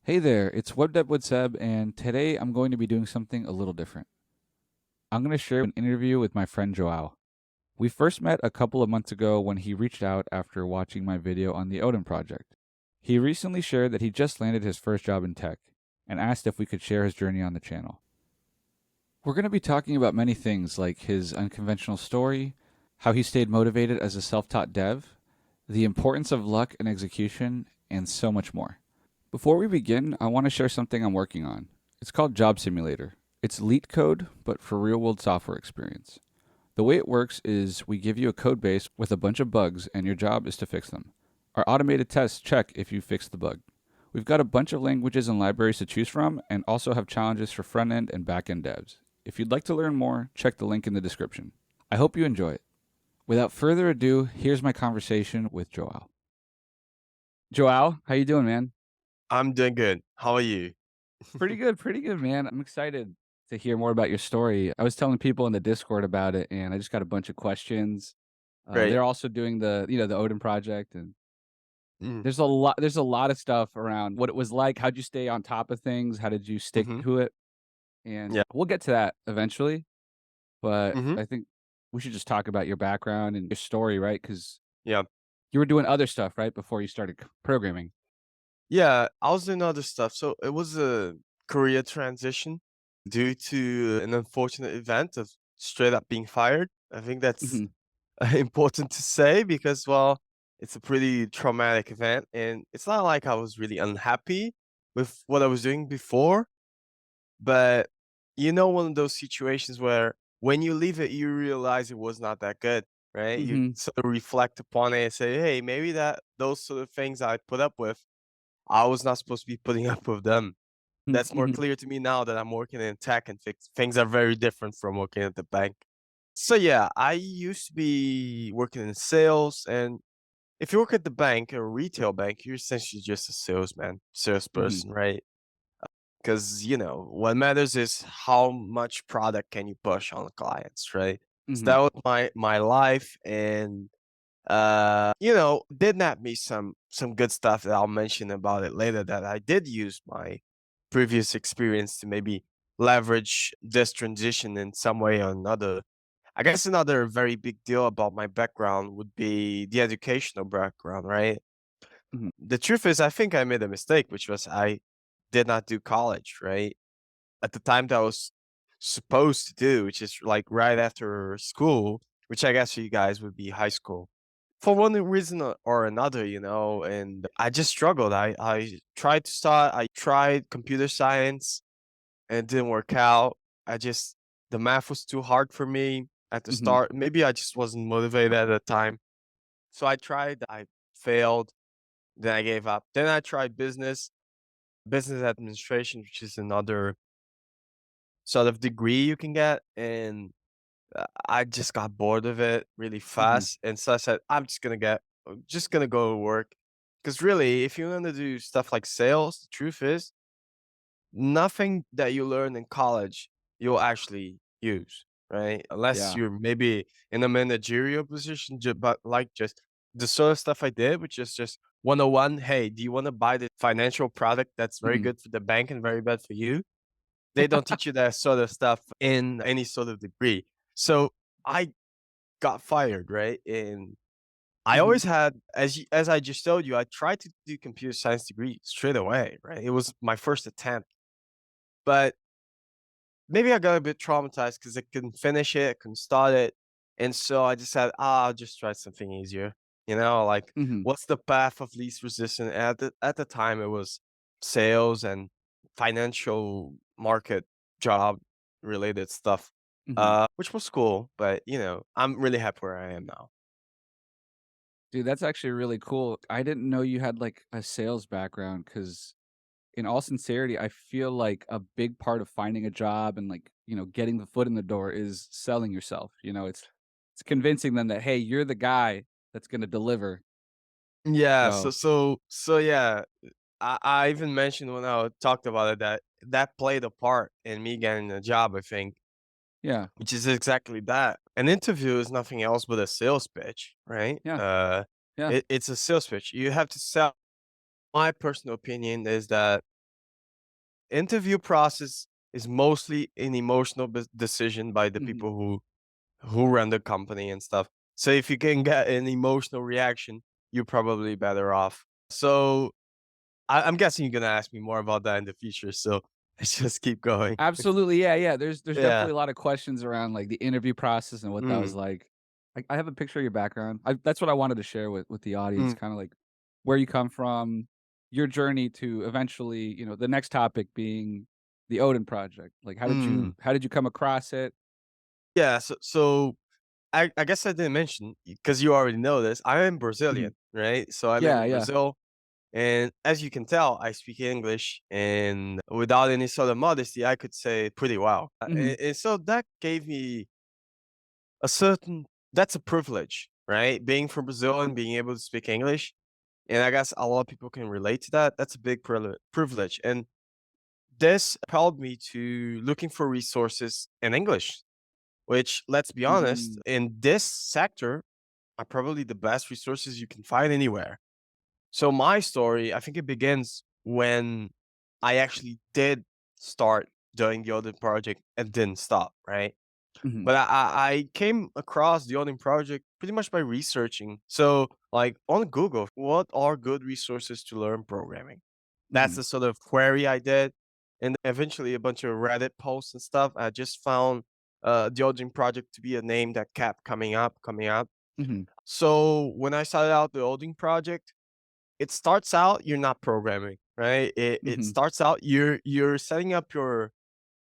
Hey there, it's WebDev with Seb, and today I'm going to be doing something a little different. I'm going to share an interview with my friend Joao. We first met a couple of months ago when he reached out after watching my video on the Odin project. He recently shared that he just landed his first job in tech and asked if we could share his journey on the channel. We're going to be talking about many things like his unconventional story, how he stayed motivated as a self taught dev, the importance of luck and execution, and so much more. Before we begin, I want to share something I'm working on. It's called Job Simulator. It's Leet code, but for real world software experience. The way it works is we give you a code base with a bunch of bugs, and your job is to fix them. Our automated tests check if you fix the bug. We've got a bunch of languages and libraries to choose from, and also have challenges for front end and back end devs. If you'd like to learn more, check the link in the description. I hope you enjoy it. Without further ado, here's my conversation with Joao. Joao, how you doing, man? I'm doing good. How are you? Pretty good, man. I'm excited to hear more about your story. I was telling people in the Discord about it, and I just got a bunch of questions. Great. They're also doing the Odin project, and Mm, there's a lot of stuff around what it was like. How'd you stay on top of things? How did you stick mhm. to it? And Yeah. we'll get to that eventually. But Mhm. I think we should just talk about your background and your story, right? Because Yeah. you were doing other stuff, right, before you started programming. Yeah, I was doing other stuff. So it was a career transition due to an unfortunate event of straight up being fired. I think that's Hmm. important to say because, well, it's a pretty traumatic event. And it's not like I was really unhappy with what I was doing before. But one of those situations where when you leave it, you realize it was not that good, right? You Hmm. sort of reflect upon it and say, hey, maybe those sort of things I put up with, I was not supposed to be putting up with them. That's more Hmm. clear to me now that I'm working in tech and things are very different from working at the bank. So yeah, I used to be working in sales, and if you work at the bank, a retail bank, you're essentially just a Hmm. salesperson, right? Because what matters is how much product can you push on the clients, right? So Hmm. that was my life, and did not me some good stuff that I'll mention about it later, that I did use my previous experience to maybe leverage this transition in some way or another. I guess another very big deal about my background would be the educational background, right? Hmm. The truth is, I think I made a mistake, which was I did not do college, right? At the time that I was supposed to do, which is like right after school, which I guess for you guys would be high school. For one reason or another, and I just struggled. I tried to start, I tried computer science and it didn't work out. The math was too hard for me at the Hmm. start. Maybe I just wasn't motivated at the time. So I tried, I failed, then I gave up. Then I tried business administration, which is another sort of degree you can get, and I just got bored of it really Hmm. fast, and so I said, I'm just gonna go to work. Because really, if you want to do stuff like sales, the truth is, nothing that you learn in college you'll actually use, right? Unless Yeah. you're maybe in a managerial position, but like just the sort of stuff I did, which is just 101. Hey, do you want to buy the financial product that's very Hmm. good for the bank and very bad for you? They don't teach you that sort of stuff in any sort of degree. So I got fired, right? And I Hmm. always had, as I just told you, I tried to do computer science degree straight away, right? It was my first attempt, but maybe I got a bit traumatized because I couldn't finish it, I couldn't start it, and so I decided, I'll just try something easier. Like Hmm. what's the path of least resistance? And at the time, it was sales and financial market job related stuff, Hmm. which was cool. But I'm really happy where I am now. Dude, that's actually really cool. I didn't know you had like a sales background because, in all sincerity, I feel like a big part of finding a job and getting the foot in the door is selling yourself. It's convincing them that, hey, you're the guy that's going to deliver. Yeah. So So, so so yeah. I even mentioned when I talked about it that that played a part in me getting a job. I think. yeah, Which is exactly that. An interview is nothing else but a sales pitch, right? yeah, yeah. It's a sales pitch. You have to sell. My personal opinion is that interview process is mostly an emotional decision by the Mhm. people who run the company and stuff. So if you can get an emotional reaction, you're probably better off. So I'm guessing you're gonna ask me more about that in the future. So let's just keep going. Absolutely, yeah, yeah. There's Yeah. definitely a lot of questions around, like, the interview process and what that was Mm, like. I have a picture of your background. That's what I wanted to share with the audience, mm, kinda like where you come from, your journey to eventually, the next topic being the Odin project. Like, mm. how did you come across it? Yeah. So I guess I didn't mention because you already know this. I am Mhm. Brazilian, right? So I live Yeah, in yeah. Brazil. And as you can tell, I speak English, and without any sort of modesty, I could say pretty well. Mhm, And so that gave me a certain that's a privilege, right? Being from Brazil and being able to speak English. And I guess a lot of people can relate to that. That's a big privilege. And this propelled me to looking for resources in English, which, let's be honest, mhm, in this sector are probably the best resources you can find anywhere. So my story, I think it begins when I actually did start doing the Odin project and didn't stop, right? mhm, But I came across the Odin project pretty much by researching. So, like on Google, what are good resources to learn programming? That's mhm, the sort of query I did. And eventually a bunch of Reddit posts and stuff. I just found the Odin project to be a name that kept coming up, coming up. mhm, So when I started out the Odin project, it starts out you're not programming, right? It mhm. starts out you're setting up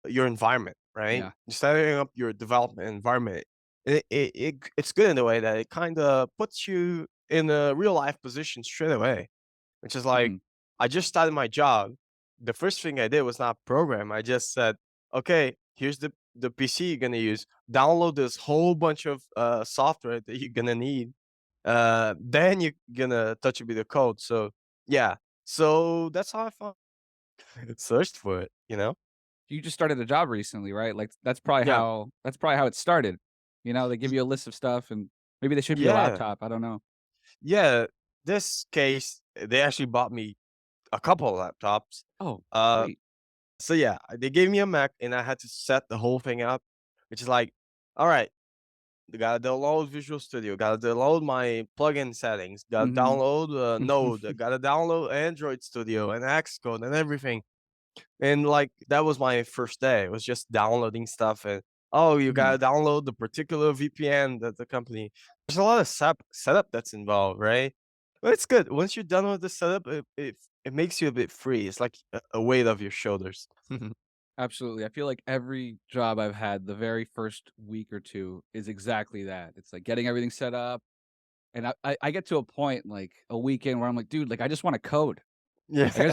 your environment, right? Yeah. You're setting up your development environment. It's good in the way that it kind of puts you in a real life position straight away, which is like Mhm, I just started my job. The first thing I did was not program. I just said, okay, here's the PC you're gonna use. Download this whole bunch of software that you're gonna need. Then you're gonna touch a bit of code. So yeah, so that's how I found searched for it. You know? you just started a job recently, right? Like, Yeah, that's probably how it started. They give y- you a list of stuff and maybe they ship you a yeah, laptop, I don't know. yeah. This case, they actually bought me a couple of laptops. Oh, Uh, sweet. so yeah, they gave me a Mac, and I had to set the whole thing up, which is like, all right, you gotta download Visual Studio, gotta download my plugin settings, gotta Mhm. download Node, gotta download Android Studio and Xcode and everything. And like that was my first day. It was just downloading stuff and oh, you Mhm. gotta download the particular VPN that the company. There's a lot of setup that's involved, right? But it's good. Once you're done with the setup, it makes you a bit free. It's like a weight off your shoulders. Absolutely. I feel like every job I've had, the very first week or 2 is exactly that. It's like getting everything set up, and I get to a point, like, a weekend where I'm like, "Dude, like, I just wanna code. Like, Yeah.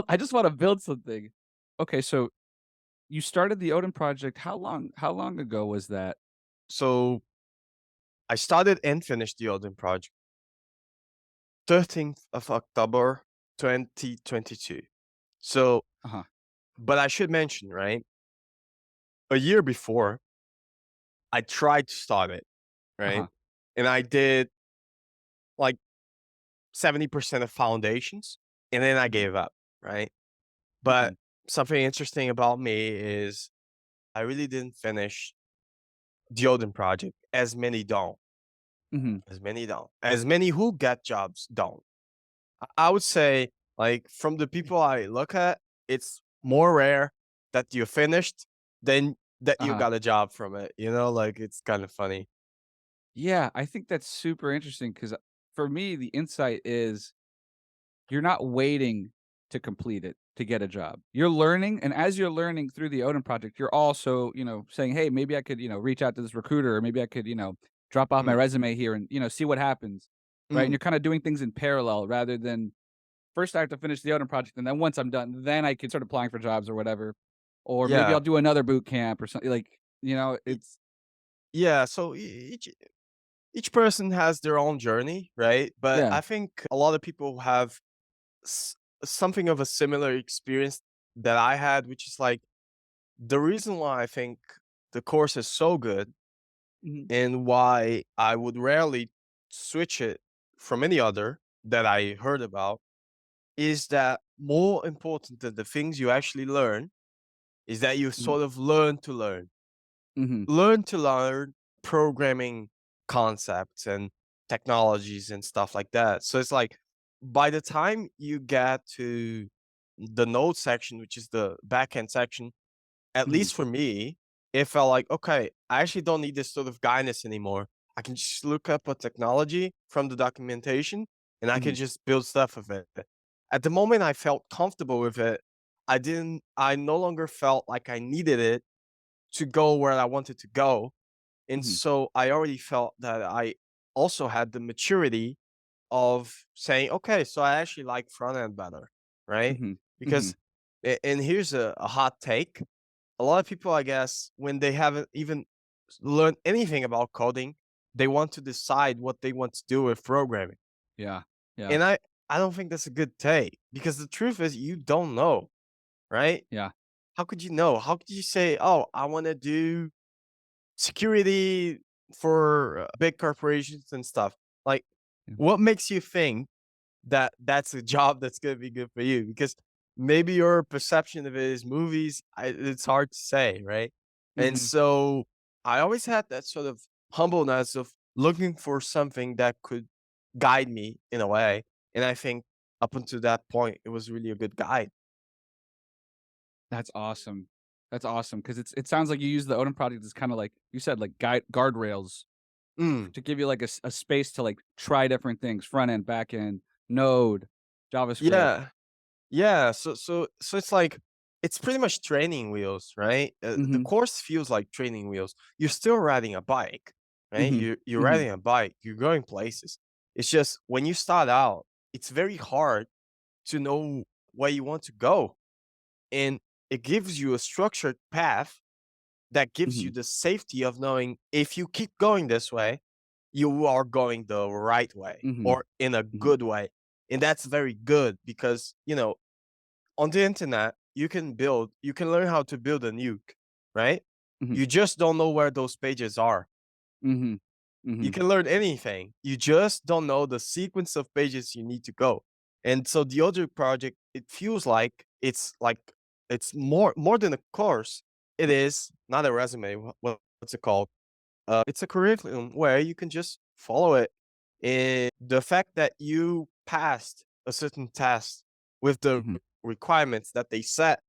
I just wanna build something." Okay, so you started the Odin project, how long ago was that? So I started and finished the Odin project 13th of October 2022. So, Uh-huh, but I should mention, right? A year before, I tried to start it, right? uh-huh. And I did like 70% of foundations and then I Mhm, gave up, right? But mhm, something interesting about me is I really didn't finish the Odin project. As many don't. mhm. As many don't. As many who get jobs don't. I would say, like, from the people I look at, it's more rare that you finished than that you Uh-huh. got a job from it. You know, like it's kind of funny. Yeah, I think that's super interesting because for me, the insight is you're not waiting to complete it to get a job. You're learning, and as you're learning through the Odin project, you're also, saying, "Hey, maybe I could, reach out to this recruiter, or maybe I could, drop off my Mm, resume here and, see what happens." Right? And mm, you're kinda doing things in parallel rather than first I have to finish the Odin project, and then once I'm done, then I can start applying for jobs or whatever. Or maybe yeah. I'll do another boot camp or something like, y- it's Yeah. So each person has their own journey, right? But yeah. I think a lot of people have s- something of a similar experience that I had, which is like the reason why I think the course is so good Mhm. and why I would rarely switch it from any other that I heard about is that more important than the things you actually learn is that you Mhm. sort of learn to learn. Mhm. Learn to learn programming concepts and technologies and stuff like that. So it's like by the time you get to the node section, which is the backend section, at Mhm. least for me, it felt like, okay, I actually don't need this sort of guidance anymore. I can just look up a technology from the documentation and I can Mhm. just build stuff with it. At the moment I felt comfortable with it, I no longer felt like I needed it to go where I wanted to go. And Mhm. so I already felt that I also had the maturity of saying, okay, so I actually like front end better, right? Mhm. Because, Mhm. and here's a hot take. A lot of people, I guess, when they haven't even learned anything about coding, they want to decide what they want to do with programming. Yeah. Yeah. And I don't think that's a good take because the truth is you don't know, right? Yeah. How could you know? How could you say, oh, I want to do security for big corporations and stuff? Like, Yeah. what makes you think that that's a job that's gonna be good for you? Because maybe your perception of it is movies. It's hard to say, right? And Mhm. so I always had that sort of humbleness of looking for something that could guide me in a way. And I think up until that point, it was really a good guide. That's awesome. That's awesome because it sounds like you use the Odin project as kinda like you said, like, guide guardrails Mm, to give you, like, a space to, like, try different things, front end, back end, Node, JavaScript. yeah. Yeah, so it's like it's pretty much training wheels, right? The Mhm. course feels like training wheels. You're still riding a bike, right? Mhm. You're Mhm. riding a bike. You're going places. It's just when you start out, it's very hard to know where you want to go, and it gives you a structured path that gives you Mhm. the safety of knowing if you keep going this way, you are going the right way Mhm. or in a Mhm. good way, and that's very good because on the internet, you can learn how to build a nuke, right? Mhm. You just don't know where those pages are. Mhm. You Mhm. can learn anything. You just don't know the sequence of pages you need to go. And so the other project, it feels like it's more than a course. It is not a resume. What's it called? It's a curriculum where you can just follow it. And the fact that you passed a certain test with the Mhm. requirements that they set,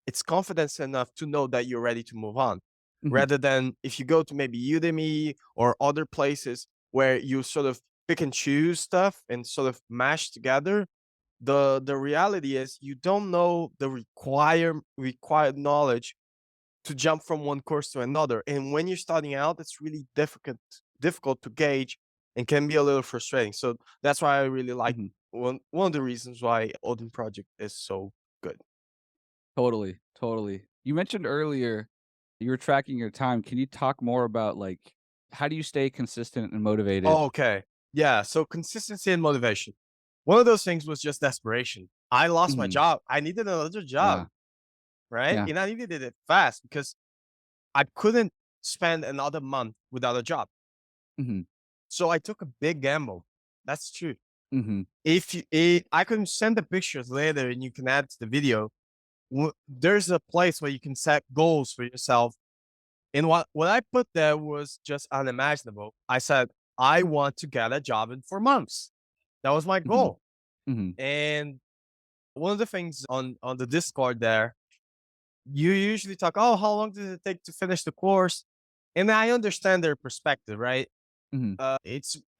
it's confidence enough to know that you're ready to move on. Mhm. Rather than if you go to maybe Udemy or other places where you sort of pick and choose stuff and sort of mash together, the reality is you don't know the required knowledge to jump from one course to another. And when you're starting out, it's really difficult to gauge and can be a little frustrating. So that's why I really like Mhm. one of the reasons why Odin Project is so good. Totally, totally. You mentioned earlier you were tracking your time. Can you talk more about, like, how do you stay consistent and motivated? Oh, okay. Yeah. So consistency and motivation. One of those things was just desperation. I lost my Mhm. job. I needed another Yeah. job, right? Yeah. And I needed it fast because I couldn't spend another month without a job. Mhm. So I took a big gamble. That's true. Mhm. I can send the pictures later and you can add to the video. There's a place where you can set goals for yourself. And what I put there was just unimaginable. I said, I want to get a job in 4 months. That was my Mhm. goal. Mhm. And one of the things on the Discord there, you usually talk, oh, how long does it take to finish the course? And I understand their perspective, right? Mhm.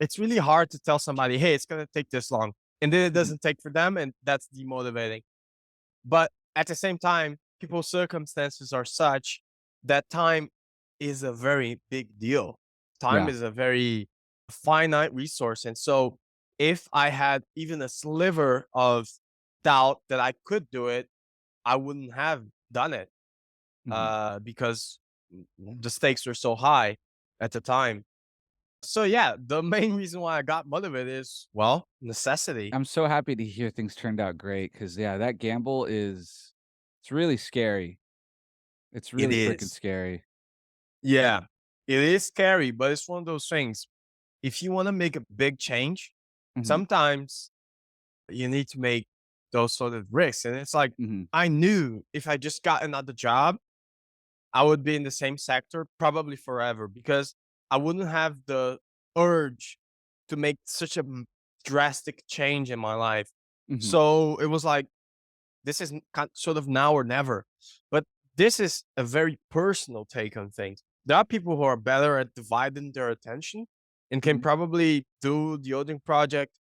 It's really hard to tell somebody, hey, it's gonna take this long, and then it Mhm. doesn't take for them, and that's demotivating. But at the same time, people's circumstances are such that time is a very big deal. Time Yeah. is a very finite resource. And so if I had even a sliver of doubt that I could do it, I wouldn't have done it Mhm. because the stakes were so high at the time. So yeah, the main reason why I got motivated is, well, necessity. I'm so happy to hear things turned out great because yeah, that gamble is it's really scary. It's It really freaking is. scary. Yeah, it is scary, but it's one of those things. If you want to make a big change, Mhm. sometimes you need to make those sort of risks. And it's like, Mhm. I knew if I just got another job, I would be in the same sector probably forever because I wouldn't have the urge to make such a drastic change in my life. Mhm. So it was like, this is sort of now or never. But this is a very personal take on things. There are people who are better at dividing their attention and can Mhm. probably do the Odin project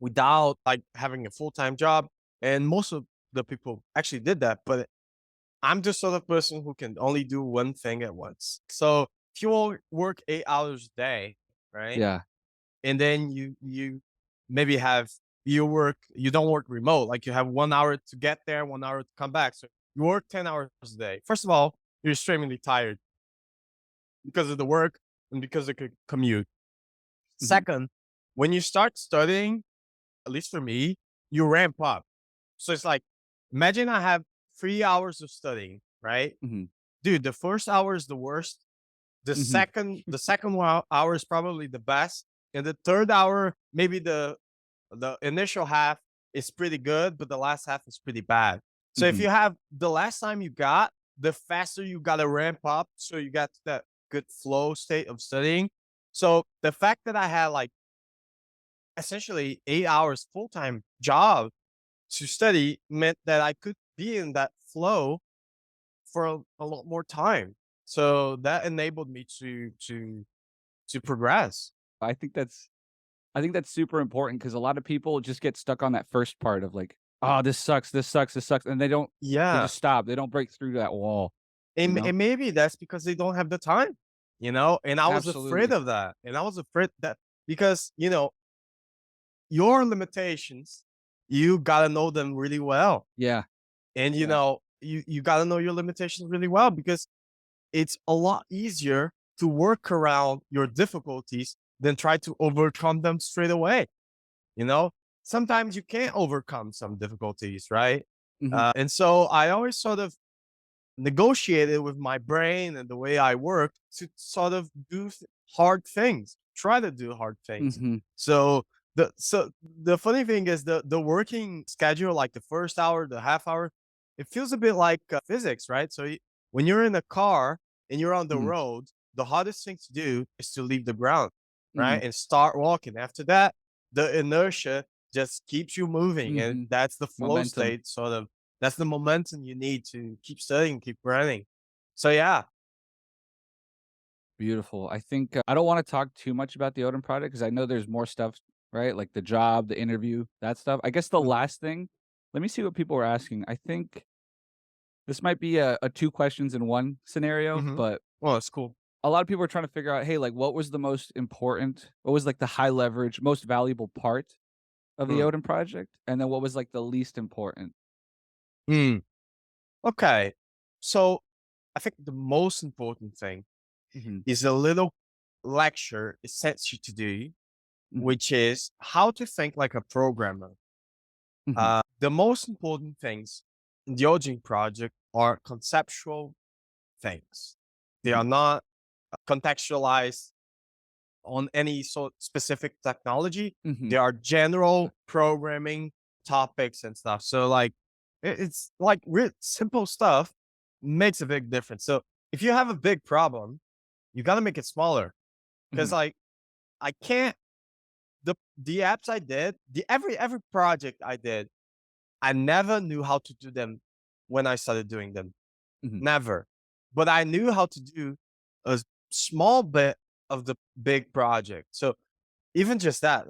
without like having a full-time job. And most of the people actually did that. But I'm the sort of person who can only do one thing at once. So if you work 8 hours a day, right? Yeah. And then you maybe have you don't work remote, like you have 1 hour to get there, 1 hour to come back. So you work 10 hours a day. First of all, you're extremely tired because of the work and because of the commute. Mhm. Second, when you start studying, at least for me, you ramp up. So it's like, imagine I have 3 hours of studying, right? Mhm. Dude, the first hour is the worst. Mhm. The second hour is probably the best. And the third hour, maybe the initial half is pretty good, but the last half is pretty bad. So if Mhm. you have the last time you got, the faster you gotta ramp up so you got to that good flow state of studying. So the fact that I had like essentially 8 hours full-time job to study meant that I could be in that flow for a lot more time. So that enabled me to progress. I think that's I think that's super important because a lot of people just get stuck on that first part of like, "Oh, this sucks, this sucks, this sucks," and they Yeah. just stop. They don't break through that wall, you know? And maybe that's because they don't have the time, you know? And I was afraid Absolutely. of that. And I was afraid that because, your limitations, you gotta know them really well. Yeah. And Yeah. you gotta know your limitations really well because it's a lot easier to work around your difficulties than try to overcome them straight away. You know, sometimes you can't overcome some difficulties, right? Mhm. And so I always sort of negotiated with my brain and the way I worked to sort of do hard things, try to do hard things. Mhm. So the funny thing is the working schedule, like the first hour, the half hour, it feels a bit like physics, right? So when you're in a car and you're on the Mhm. road, the hardest thing to do is to leave the ground, Mhm. right, and start walking. After that, the inertia just keeps you moving, and Mhm. that's the flow Momentum. state sort of that's the momentum you need to keep studying, keep running. So yeah. Beautiful. I think, I don't wanna talk too much about the Odin project because I know there's more stuff, right? Like the job, the interview, that stuff. I guess the Mhm, last thing, let me see what people were asking. I think this might be a 2 questions in 1 scenario, mhm. but Well, that's cool. a lot of people are trying to figure out, hey, like, what was the most important, what was like the high leverage, most valuable part of the Mm. Odin project? And then what was like the least important? Mm. Okay. So I think the most important thing Mhm. is a little lecture it sets you to do, Mhm. which is how to think like a programmer. Mhm. The most important things in the Odin project are conceptual things. They are Mhm. not contextualized on any sort specific technology. Mhm. There are general programming topics and stuff. So like it's like simple stuff makes a big difference. So if you have a big problem, you got to make it smaller because Mhm. like I can't the apps I did, the every project I did, I never knew how to do them when I started doing them. Mhm. Never. But I knew how to do a small bit of the big project. So even just that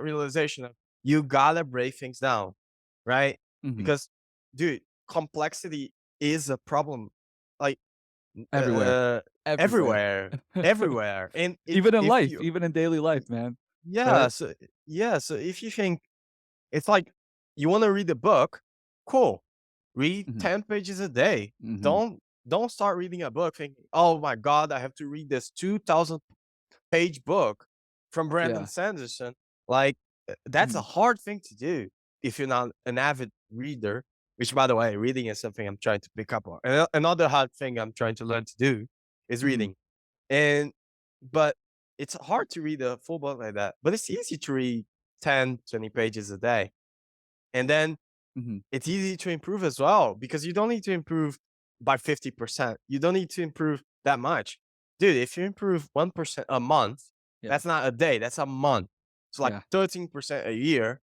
realization of you gotta break things down, right? Mhm. Because, dude, complexity is a problem, like Everywhere. uh, Everywhere. everywhere, everywhere. And Even in if life, you, even in daily life, man. yeah, Right? so if you think it's like you want to read a book, cool, read Mhm. 10 pages a day. Mhm. Don't start reading a book thinking, oh my god, I have to read this 2,000 page book from Brandon Yeah. Sanderson. Like, that's a Mhm. hard thing to do if you're not an avid reader, which, by the way, reading is something I'm trying to pick up on. And another hard thing I'm trying to learn to do is Mhm. reading. And, but it's hard to read a full book like that, but it's easy to read 10, 20 pages a day. And then Mhm. it's easy to improve as well because you don't need to improve by 50%. You don't need to improve that much. Dude, if you improve 1% a month, Yeah. that's not a day, that's a month. So like Yeah. 13% a year,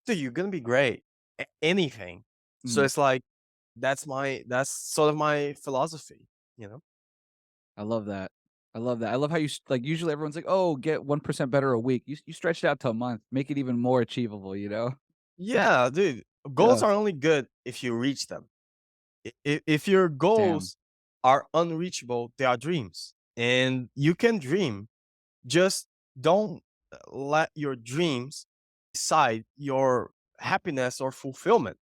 dude, you're gonna be great at anything. So Mhm. it's like that's sort of my philosophy, you know? I love that. I love that. I love how like, usually everyone's like, "Oh, get 1% better a week." You stretch it out to a month, make it even more achievable, you know? Yeah, dude. Goals Yeah. are only good if you reach them. If your Damn. goals are unreachable, they are dreams. And you can dream, just don't let your dreams decide your happiness or fulfillment.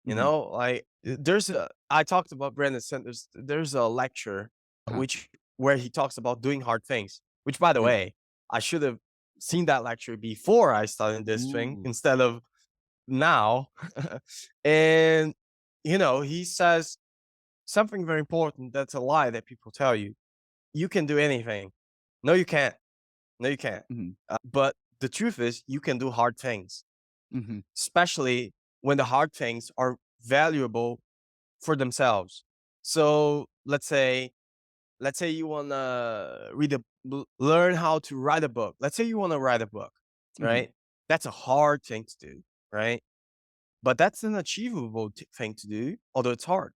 You Mhm. know, like there's a I talked about Brandon Sanders. There's a lecture Uh-huh. which where he talks about doing hard things. Which, by the Yeah. way, I should have seen that lecture before I started this thing Ooh. instead of now. And he says something very important. That's a lie that people tell you. You can do anything. No, you can't. No, you can't. Mhm. But the truth is, you can do hard things, Mhm. especially when the hard things are valuable for themselves. So let's say you wanna learn how to write a book. Let's say you wanna write a book, Mhm. right? That's a hard thing to do, right? But that's an achievable thing to do, although it's hard.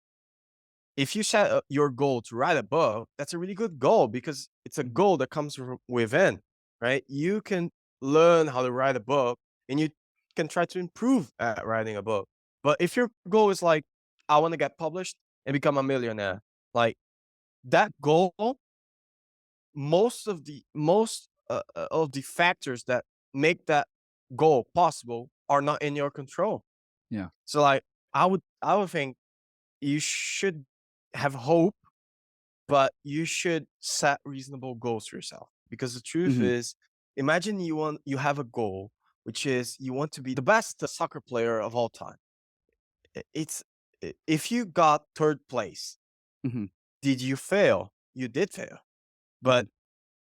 If you set your goal to write a book, that's a really good goal because it's a Mhm. goal that comes from within, right? You can learn how to write a book and you can try to improve at writing a book. But if your goal is like, I want to get published and become a millionaire, like that goal, most of the factors that make that goal possible are not in your control. Yeah. So like I would think you should have hope, but you should set reasonable goals for yourself. Because the truth Mhm. is, imagine you have a goal, which is you want to be the best soccer player of all time. It's if you got third place, Mhm. did you fail? You did fail. Mhm. But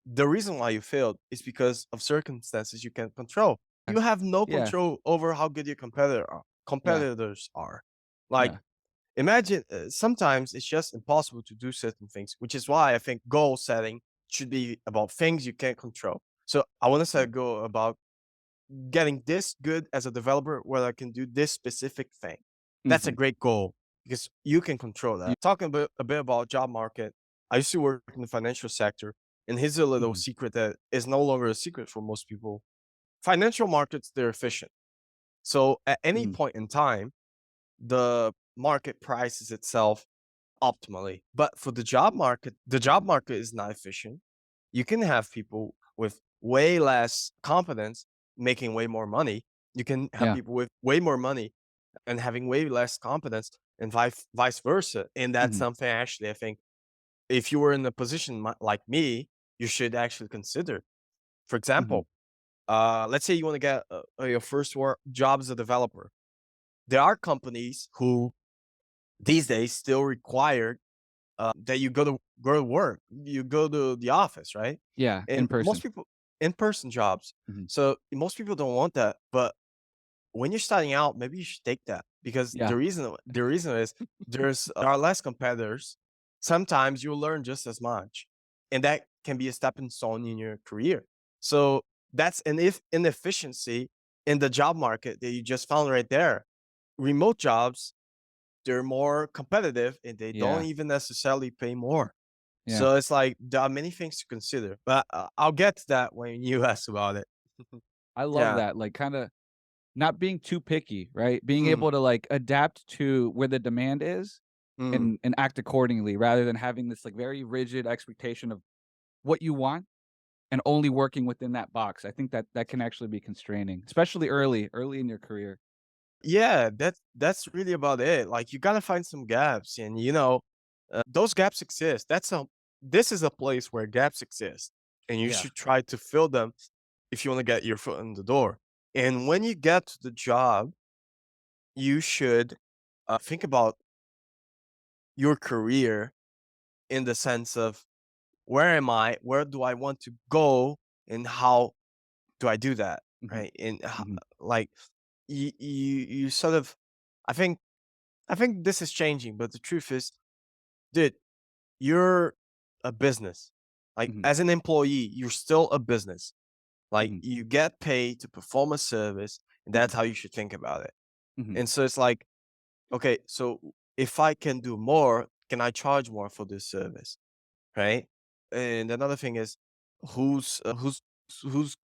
the reason why you failed is because of circumstances you can't control. You Yes. have no Yeah. control over how good your Yeah. competitors are. Like Yeah. imagine sometimes it's just impossible to do certain things, which is why I think goal setting should be about things you can't control. So I want to set Yeah. a goal about getting this good as a developer where I can do this specific thing. That's a Mhm. great goal because you can control that. Talking a bit about job market, I used to work in the financial sector, and here's a little Mhm. secret that is no longer a secret for most people. Financial markets, they're efficient. So at any Mhm. point in time, the market prices itself optimally. But for the job market is not efficient. You can have people with way less competence making way more money. You can have Yeah. people with way more money and having way less competence and vice versa. And that's Mhm. something actually I think if you were in a position like me, you should actually consider. For Mhm. example, let's say you want to get your first job as a developer. There are companies who these days still require that you go to work, you go to the office, right? Yeah. In And most person. people in-person jobs. Mhm. So most people don't want that, but when you're starting out, maybe you should take that because Yeah. the reason is there are less competitors. Sometimes you'll learn just as much, and that can be a stepping stone in your career. So that's an if inefficiency in the job market that you just found right there. Remote jobs, they're more competitive and they don't Yeah. even necessarily pay more. Yeah. So it's like there are many things to consider, but I'll get to that when you ask about it. I love Yeah. that, like, kinda not being too picky, right? Being Mm, able to, like, adapt to where the demand is mm. and act accordingly rather than having this, like, very rigid expectation of what you want and only working within that box. I think that that can actually be constraining, especially early in your career. Yeah, that's really about it. Like you gotta find some gaps, and those gaps exist. This is a place where gaps exist, and you Yeah. should try to fill them if you want to get your foot in the door. And when you get to the job, you should think about your career in the sense of where am I? Where do I want to go? And how do I do that? Mhm. Right? And Mhm. like you sort of I think I think this is changing, but the truth is, dude, you're a business. Like, Mhm. as an employee, you're still a business. Like, Mhm. you get paid to perform a service, and Mhm. that's how you should think about it. Mhm. And so it's like, okay, so if I can do more, can I charge more for this service? Right? And another thing is, who's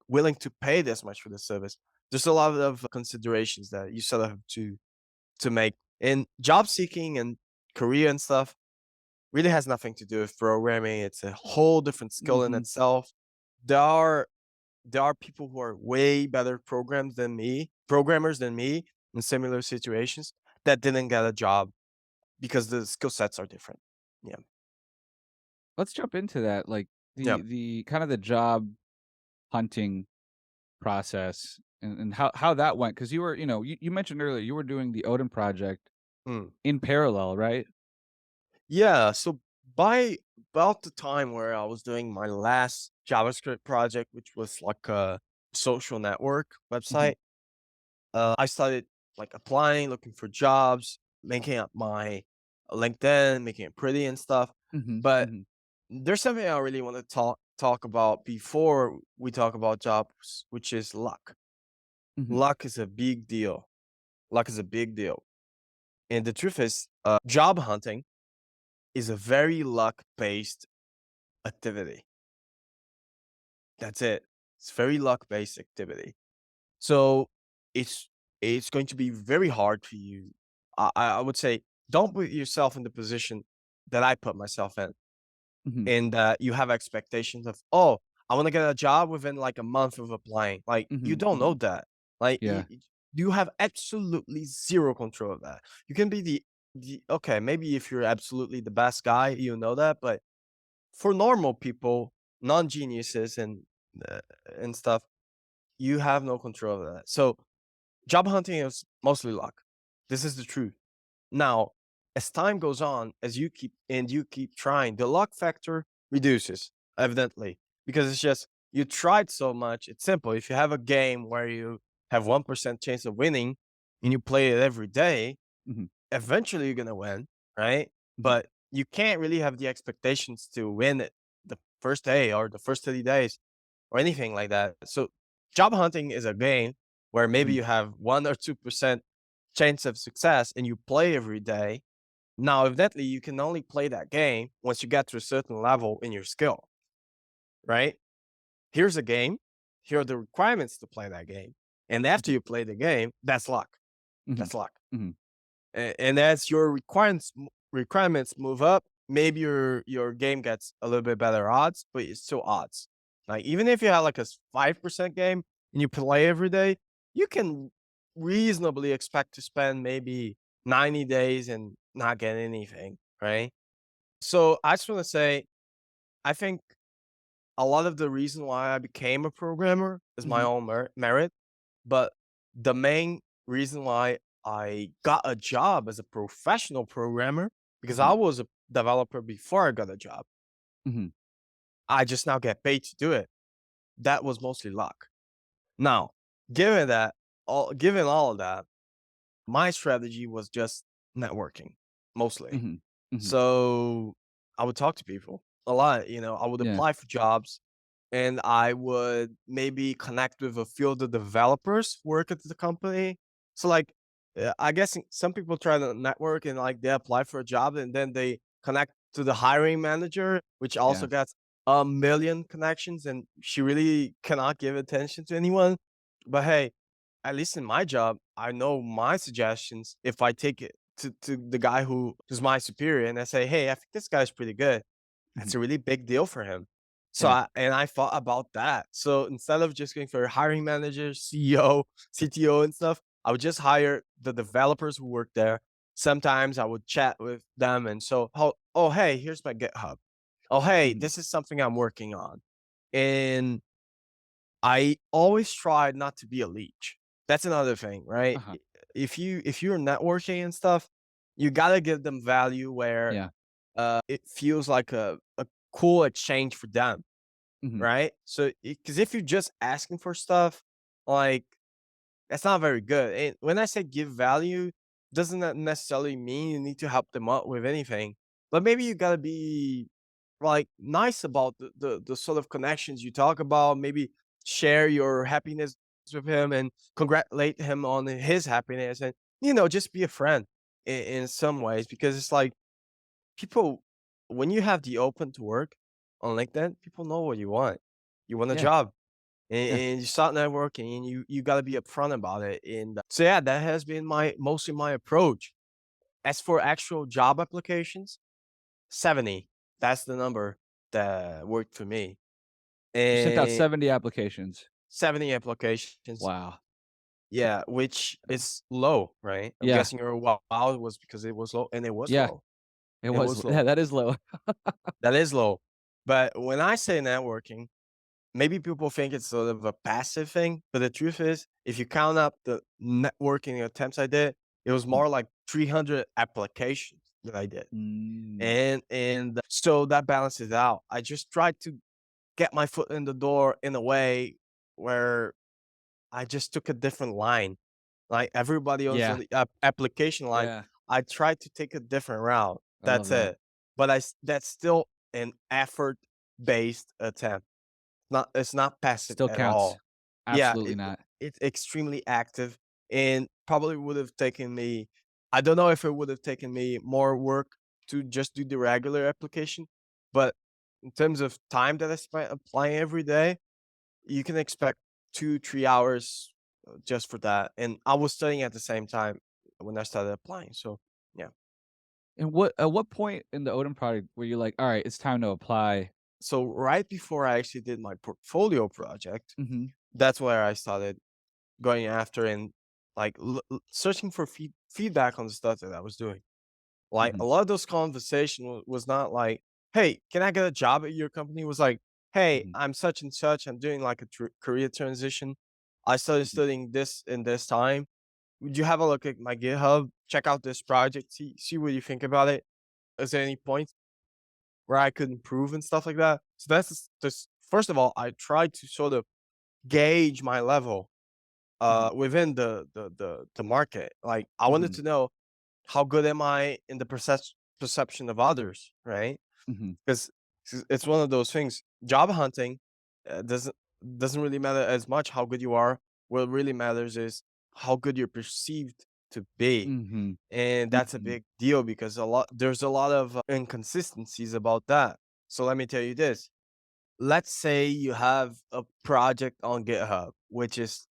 willing to pay this much for the service? There's a lot of considerations that you sort of have to make. And job seeking and career and stuff really has nothing to do with programming. It's a whole different skill in Mhm. itself. There are there are people who are way better programmers than me in similar situations that didn't get a job because the skill sets are different. Yeah. Let's jump into that, like, Yeah. the kind of the job hunting process and how that went, because you were, you mentioned earlier you were doing the Odin project Mm. in parallel, right? Yeah. So by about the time where I was doing my last JavaScript project, which was like a social network Mhm. website, I started like applying, looking for jobs, making up my LinkedIn, making it pretty and stuff. Mhm. But Mhm. there's something I really want to talk about before we talk about jobs, which is luck. Mhm. Luck is a big deal. Luck is a big deal. And the truth is, job hunting is a very luck based activity. That's it. It's very luck based activity. So it's it's going to be very hard for you. I would say don't put yourself in the position that I put myself in, Mhm. and you have expectations of, oh, I want to get a job within like a month of applying. Like, you Mhm. don't know Mhm. that. Like, Yeah. you have absolutely zero control of that. You can be the okay, maybe if you're absolutely the best guy, you know that, but for normal people, non geniuses uh, and stuff, you have no control of that. So job hunting is mostly luck. This is the truth. Now, as time goes on, as you keep trying, the luck factor reduces, evidently, because it's just you tried so much. It's simple. If you have a game where you have 1% chance of winning and you play it every day, Mhm. eventually you're gonna win, right? Mhm. But you can't really have the expectations to win it the first day or the first 30 days or anything like that. So job hunting is a game where maybe Mhm. you have 1 or 2% chance of success and you play every day. Now, evidently, you can only play that game once you get to a certain level in your skill, right? Here's a game. Here are the requirements to play that game. And after Mhm. you play the game, that's luck. Mhm. That's luck. Mhm. And as your requirements move up, maybe your game gets a little bit better odds, but it's still odds. Like, even if you have like a 5% game and you play every day, you can reasonably expect to spend maybe 90 days and not get anything, right? So I just want to say, I think a lot of the reason why I became a programmer is my Mhm. own merit, but the main reason why I got a job as a professional programmer, because I Mhm. was a developer before I got a job. Mhm. I just now get paid to do it. That was mostly luck. Now, given that given all of that, my strategy was just networking, mostly. Mhm. Mhm. So I would talk to people a lot. I would Yeah. apply for jobs and I would maybe connect with a few of the developers who work at the company. So, like, I guess some people try to network and like they apply for a job and then they connect to the hiring manager, which also Yeah. gets a million connections, and she really cannot give attention to anyone. But hey, at least in my job, I know my suggestions. If I take it to the guy who's my superior and I say, hey, I think this guy's pretty good, Mhm. that's a really big deal for him. So Yeah. I thought about that. So instead of just going for hiring manager, CEO, CTO and stuff, I would just hire the developers who work there. Sometimes I would chat with them and so, oh hey, here's my GitHub. Oh hey, Mhm. this is something I'm working on. And I always tried not to be a leech. That's another thing, right? Uh-huh. If you're networking and stuff, you gotta give them value where Yeah. it feels like a cool exchange for them, Mhm. right? So, because if you're just asking for stuff, like That's not very good. And when I say give value, doesn't that necessarily mean you need to help them out with anything. But maybe you gotta be like nice about the sort of connections you talk about. Maybe share your happiness with him and congratulate him on his happiness, and just be a friend in some ways, because it's like people, when you have the open to work on LinkedIn, people know what you want. You want a Yeah, job, yeah. and you start networking, and you got to be upfront about it. And so yeah, that has been mostly my approach. As for actual job applications, 70, that's the number that worked for me. You sent out And 70 applications. 70 applications, Wow. yeah, which is low, right? I'm Yeah, guessing your wow was because it was low, and it was yeah. low. It It was was yeah, low. that is low. That is low. But when I say networking, maybe people think it's sort of a passive thing, but the truth is, if you count up the networking attempts I did, it was Mhm. more like 300 applications that I did. Mm. And so that balances out. I just tried to get my foot in the door in a way where I just took a different line. Like everybody else on Yeah, the application line, yeah. I tried to take a different route. I love That's that. it. But that's still an effort-based attempt. It's not passive Still at counts. all. Yeah, Absolutely not. it's extremely active, and probably would have taken me, I don't know if it would have taken me more work to just do the regular application, but in terms of time that I spent applying every day, you can expect 2, 3 hours, just for that, and I was studying at the same time when I started applying, so yeah. And at what point in the Odin project were you like, "Alright, it's time to apply?" So right before I actually did my portfolio project, Mhm, that's where I started going after and, like, searching for feedback on the stuff that I was doing. Like, a mhm, lot of those conversation was not like, "Hey, can I get a job at your company?" It was like, "Hey, mhm, I'm such and such. I'm doing, like, a career transition. I started mhm. studying this in this time. Would you have a look at my GitHub? Check out this project. See what you think about it. Is there any points where I could improve and stuff like that?" So that's just first of all, I tried to sort of gauge my level Mhm, within the market. Like, I wanted mhm, to know, how good am I in the perception of others, right? mhm, Because it's one of those things. Job hunting doesn't really matter as much how good you are. What really matters is how good you're perceived to be, mhm, and that's a mhm, big deal because there's a lot of inconsistencies about that. So let me tell you this. Let's say you have a project on GitHub, which is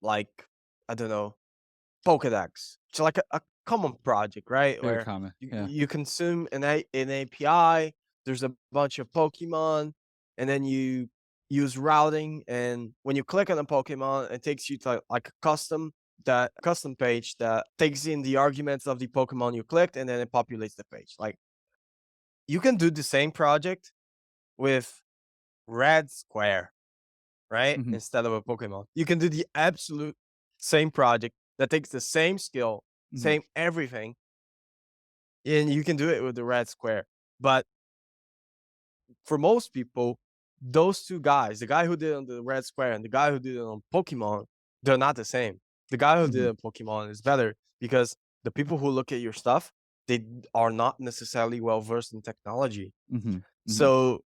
like, I don't know, Pokédex. It's like a common project, right? very Where common, you yeah, you consume an API, there's a bunch of Pokemon, and then you use routing, and when you click on a Pokemon, it takes you to like a custom page that takes in the arguments of the Pokemon you clicked, and then it populates the page. Like, you can do the same project with red square, right? mhm, Instead of a Pokemon. You can do the absolute same project that takes the same skill, mhm, same everything, and you can do it with the red square. But for most people, those two guys, the guy who did it on the red square and the guy who did it on Pokemon, they're not the same. The guy who did it mhm, on Pokemon is better because the people who look at your stuff, they are not necessarily well versed in technology. mhm, mhm. So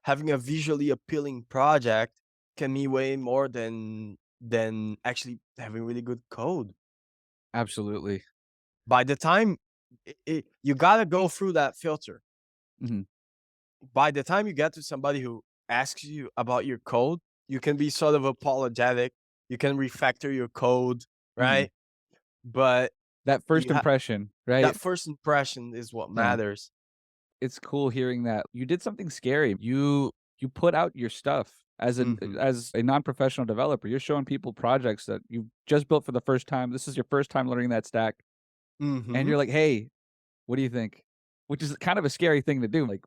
having a visually appealing project can mean way more than actually having really good code. Absolutely. By the time you gotta go through that filter. Mhm, By the time you get to somebody who asks you about your code, you can be sort of apologetic. You can refactor your code, mhm. right? But That first you have impression, that right? first impression is what Yeah. matters. It's cool hearing that you did something scary. You put out your stuff Mhm. as a non-professional developer. You're showing people projects that you just built for the first time. This is your first time learning that stack, and Mhm. you're like, "Hey, what do you think?" Which is kind of a scary thing to do. Like,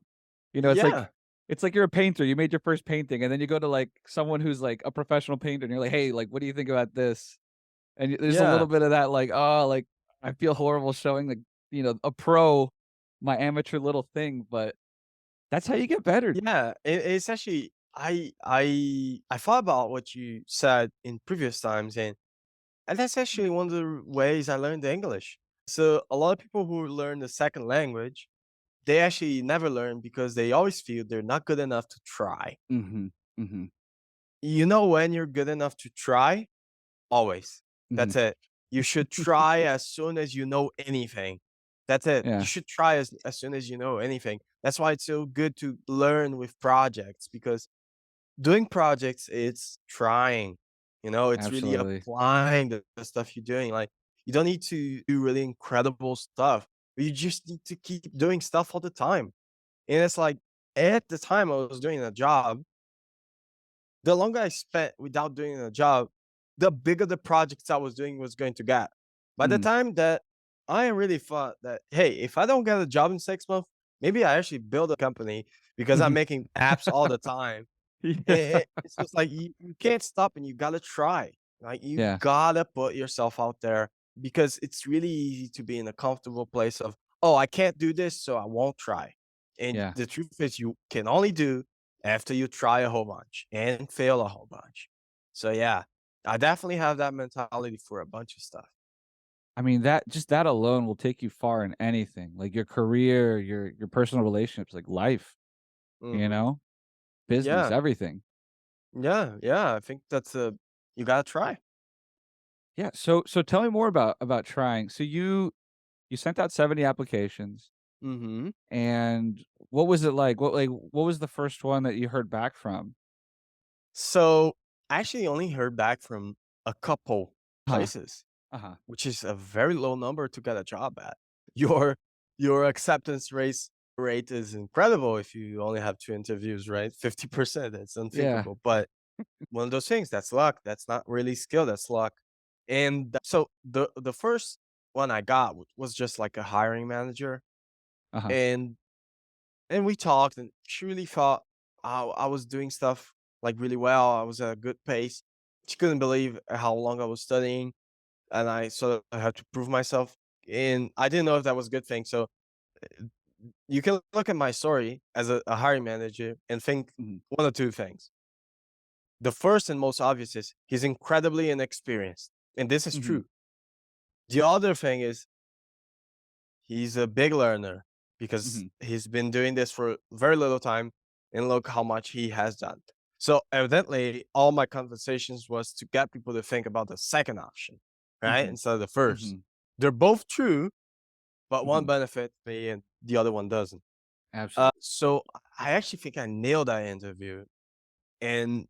Yeah. it's like you're a painter. You made your first painting, and then you go to like someone who's like a professional painter, and you're like, "Hey, like, what do you think about this?" And there's a little Yeah. bit of that, like, oh, like I feel horrible showing like a pro my amateur little thing, but that's how you get better. Yeah. It's actually, I thought about what you said in previous times, and that's actually one of the ways I learned English. So a lot of people who learn the second language, they actually never learn because they always feel they're not good enough to try. Mhm. Mhm. You know when you're good enough to try? Always. Mhm. That's it. You should try as soon as you know anything. That's it. You Yeah, should try as soon as you know anything. That's why it's so good to learn with projects because doing projects, it's trying. It's really absolutely. applying the stuff you're doing. Like, you don't need to do really incredible stuff. You just need to keep doing stuff all the time. And it's like at the time I was doing a job, the longer I spent without doing a job, the bigger the projects I was doing was going to get. By the Mhm. time that I really thought that, hey, if I don't get a job in 6 months, maybe I actually build a company because I'm Mhm. making apps all the time. Yeah. It's just like you can't stop and you gotta try. Like, you Yeah. gotta put yourself out there because it's really easy to be in a comfortable place of, oh, I can't do this, so I won't try. And Yeah. the truth is, you can only do after you try a whole bunch and fail a whole bunch. So yeah, I definitely have that mentality for a bunch of stuff. I mean, that just that alone will take you far in anything, like your career, your personal relationships, like life, you Hmm. know? Business, Yeah, everything. yeah. I think that's a you gotta try. Yeah, so tell me more about trying. So you sent out 70 applications, Hmm. and what was it like? What was the first one that you heard back from? So I actually only heard back from a couple Huh. places, Uh-huh. which is a very low number to get a job at. Your your acceptance rate is incredible if you only have 2 interviews, right? 50%, that's Yeah. unthinkable, but one of those things, that's luck, that's not really skill, that's luck. And so the first one I got was just like a hiring manager, Uh-huh. and we talked, and she really thought I was doing stuff, like, really well, I was at a good pace. She couldn't believe how long I was studying, and I sort of had to prove myself, and I didn't know if that was a good thing. So you can look at my story as a hiring manager and think Mhm. one of two things. The first and most obvious is he's incredibly inexperienced, and this is Mhm. true. The other thing is he's a big learner because Mhm. he's been doing this for very little time, and look how much he has done. So evidently, all my conversations was to get people to think about the second option, right? Mhm. Instead of the first. Mhm. They're both true, but one Mhm. benefits me and the other one doesn't. Absolutely. So I actually think I nailed that interview, and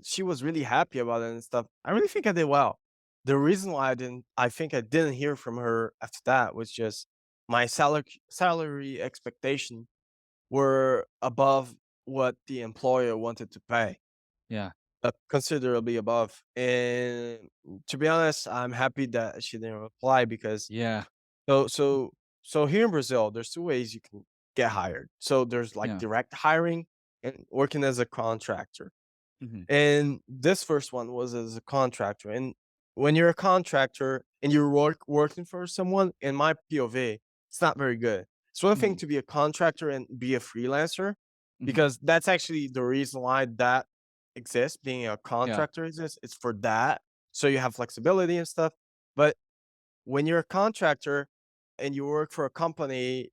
she was really happy about it and stuff. I really think I did well. The reason why I think I didn't hear from her after that was just my salary expectation were above what the employer wanted to pay, Yeah. considerably above. And to be honest, I'm happy that she didn't reply because Yeah. so so so here in Brazil, there's 2 ways you can get hired. So there's like Yeah. direct hiring and working as a contractor. Mhm. And this first one was as a contractor. And when you're a contractor and you're working for someone, in my POV, it's not very good. It's one thing Mhm. to be a contractor and be a freelancer, Mhm. because that's actually the reason why that exists. Being a Yeah. contractor exists. It's for that. So you have flexibility and stuff. But when you're a contractor and you work for a company,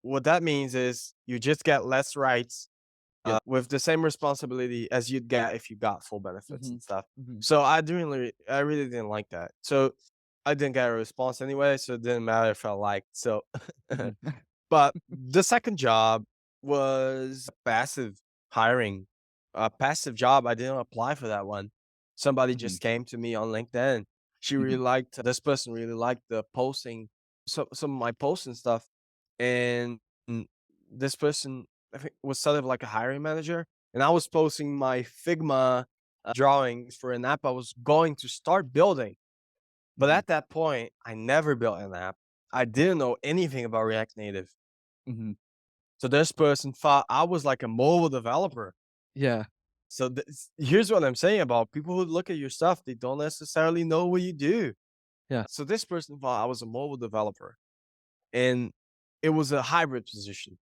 what that means is you just get less rights, Yeah. with the same responsibility as you'd get if you got full benefits and Mhm. stuff. Mhm. So I really didn't like that. So I didn't get a response anyway, so it didn't matter if I liked. So, Mhm. but the second job was passive hiring, a passive job. I didn't apply for that one. Somebody Mhm. just came to me on LinkedIn. She really Mhm. liked this person really liked the posting, some of my posts and stuff, and this person, I think, was sort of like a hiring manager, and I was posting my Figma drawings for an app I was going to start building. But Mhm. at that point, I never built an app. I didn't know anything about React Native. Mhm. So this person thought I was like a mobile developer. Yeah. So here's what I'm saying about people who look at your stuff, they don't necessarily know what you do. Yeah. So this person thought I was a mobile developer, and it was a hybrid position.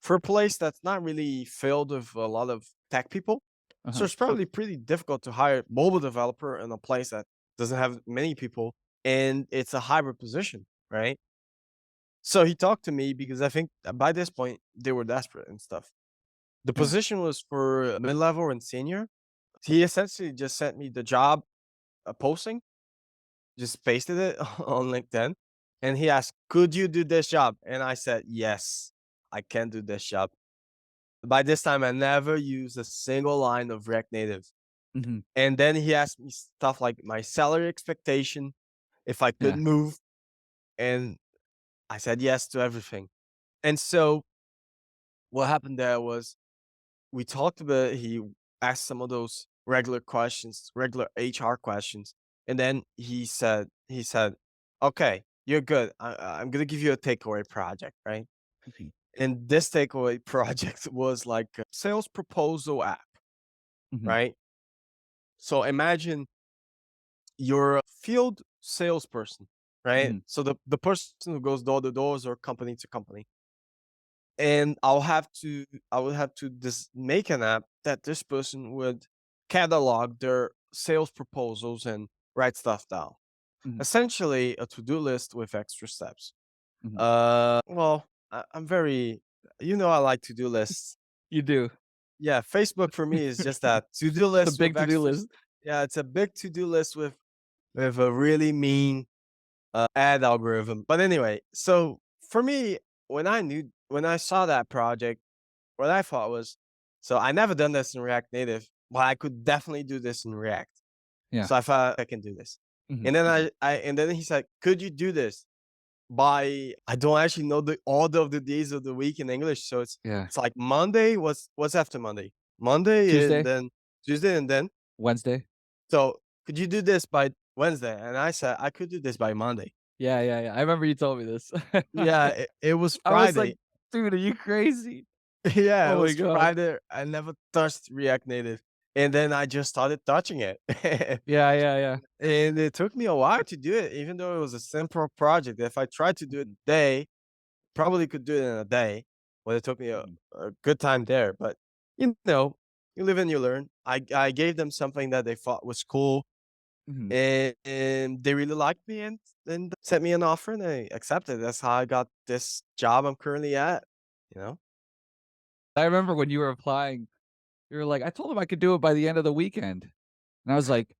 for a place that's not really filled with a lot of tech people. So Uh-huh. it's probably pretty difficult to hire mobile developer in a place that doesn't have many people, and it's a hybrid position, right? So he talked to me because I think that by this point they were desperate and stuff. The Yeah. position was for mid-level and senior. He essentially just sent me the job posting, just pasted it on LinkedIn, and he asked, "Could you do this job?" And I said, "Yes, I can do this job." By this time, I never used a single line of React Native. Mhm. And then he asked me stuff like my salary expectation, if I could Yeah. move, and I said yes to everything. And so what happened there was we talked a bit. He asked some of those regular questions, regular HR questions, and then he said, "Okay, you're good. I'm gonna give you a takeaway project, right?" Mhm. And this takeaway project was like a sales proposal app, Mhm. right? So imagine you're a field salesperson, right? Mhm. So the person who goes door to doors or company to company, and I would have to just make an app that this person would catalog their sales proposals and write stuff down. Mhm. Essentially, a to-do list with extra steps. Mhm. Well, I'm very, I like to-do lists. You do. Yeah, Facebook for me is just that to-do The list big with to-do extras. list. Yeah, it's a big to-do list with a really mean ad algorithm. But anyway, so for me, when I saw that project, what I thought was, so I never done this in React Native, but I could definitely do this in React. Yeah. So I thought I can do this. Mhm. And then Mhm. and then he said, "Could you do this by?" I don't actually know the order of the days of the week in English, so Yeah. it's like Monday. What's after Monday? Monday and Tuesday, then Tuesday and then. Wednesday. So could you do this by Wednesday? And I said I could do this by Monday. Yeah, yeah, yeah. I remember you told me this. Yeah, it was I was like, Friday. "Dude, are you crazy?" Yeah, it Oh my was god. Friday. I never touched React Native, and then I just started touching it. Yeah, yeah, yeah. And it took me a while to do it, even though it was a simple project. If I tried to do it Mhm. today, probably could do it in a day, but it took me Mhm. a good time there. But you know, you live and you learn. I gave them something that they thought was cool, Mhm. and they really liked me and sent me an offer, and I accepted. That's how I got this job I'm currently at. You know. I remember when you were applying, you were like, "I told him I could do it by the end of the weekend." And I was like,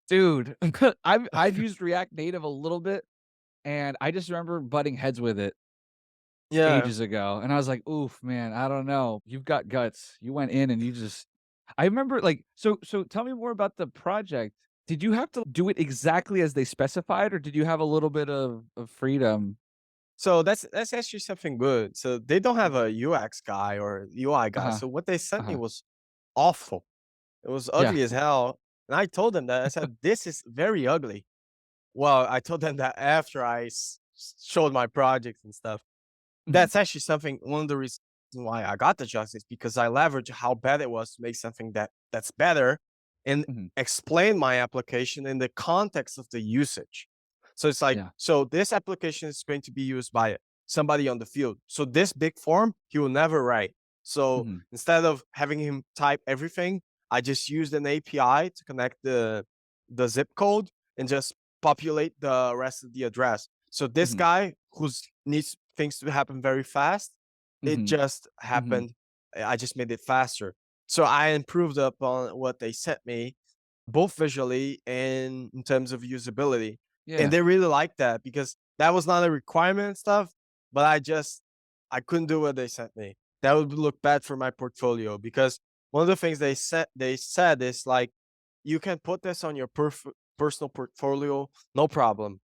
"Dude, I've used React Native a little bit, and I just remember butting heads with it Yeah. ages ago." And I was like, "Oof, man, I don't know. You've got guts. You went in and you just." I remember, like, so tell me more about the project. Did you have to do it exactly as they specified, or did you have a little bit of freedom? So that's actually something good. So they don't have a UX guy or UI guy. Uh-huh, So what they sent me uh-huh. was awful. It was Yeah. ugly as hell. And I told them that. I said, "This is very ugly." Well, I told them that after showed my projects and stuff. Mhm, That's actually something one of the reasons why I got the job is because I leveraged how bad it was to make something that's better and mhm. explain my application in the context of the usage. So it's like, Yeah. so this application is going to be used by somebody on the field. So this big form, he will never write. So Mhm, instead of having him type everything, I just used an API to connect the zip code and just populate the rest of the address. So this mhm, guy who's needs things to happen very fast, it mhm, just mhm. happened. I just made it faster. So I improved upon what they sent me, both visually and in terms of usability. And Yeah. they really liked that because that was not a requirement and stuff, but I couldn't do what they sent me. That would look bad for my portfolio because one of the things they said is like, you can put this on your personal portfolio, no problem.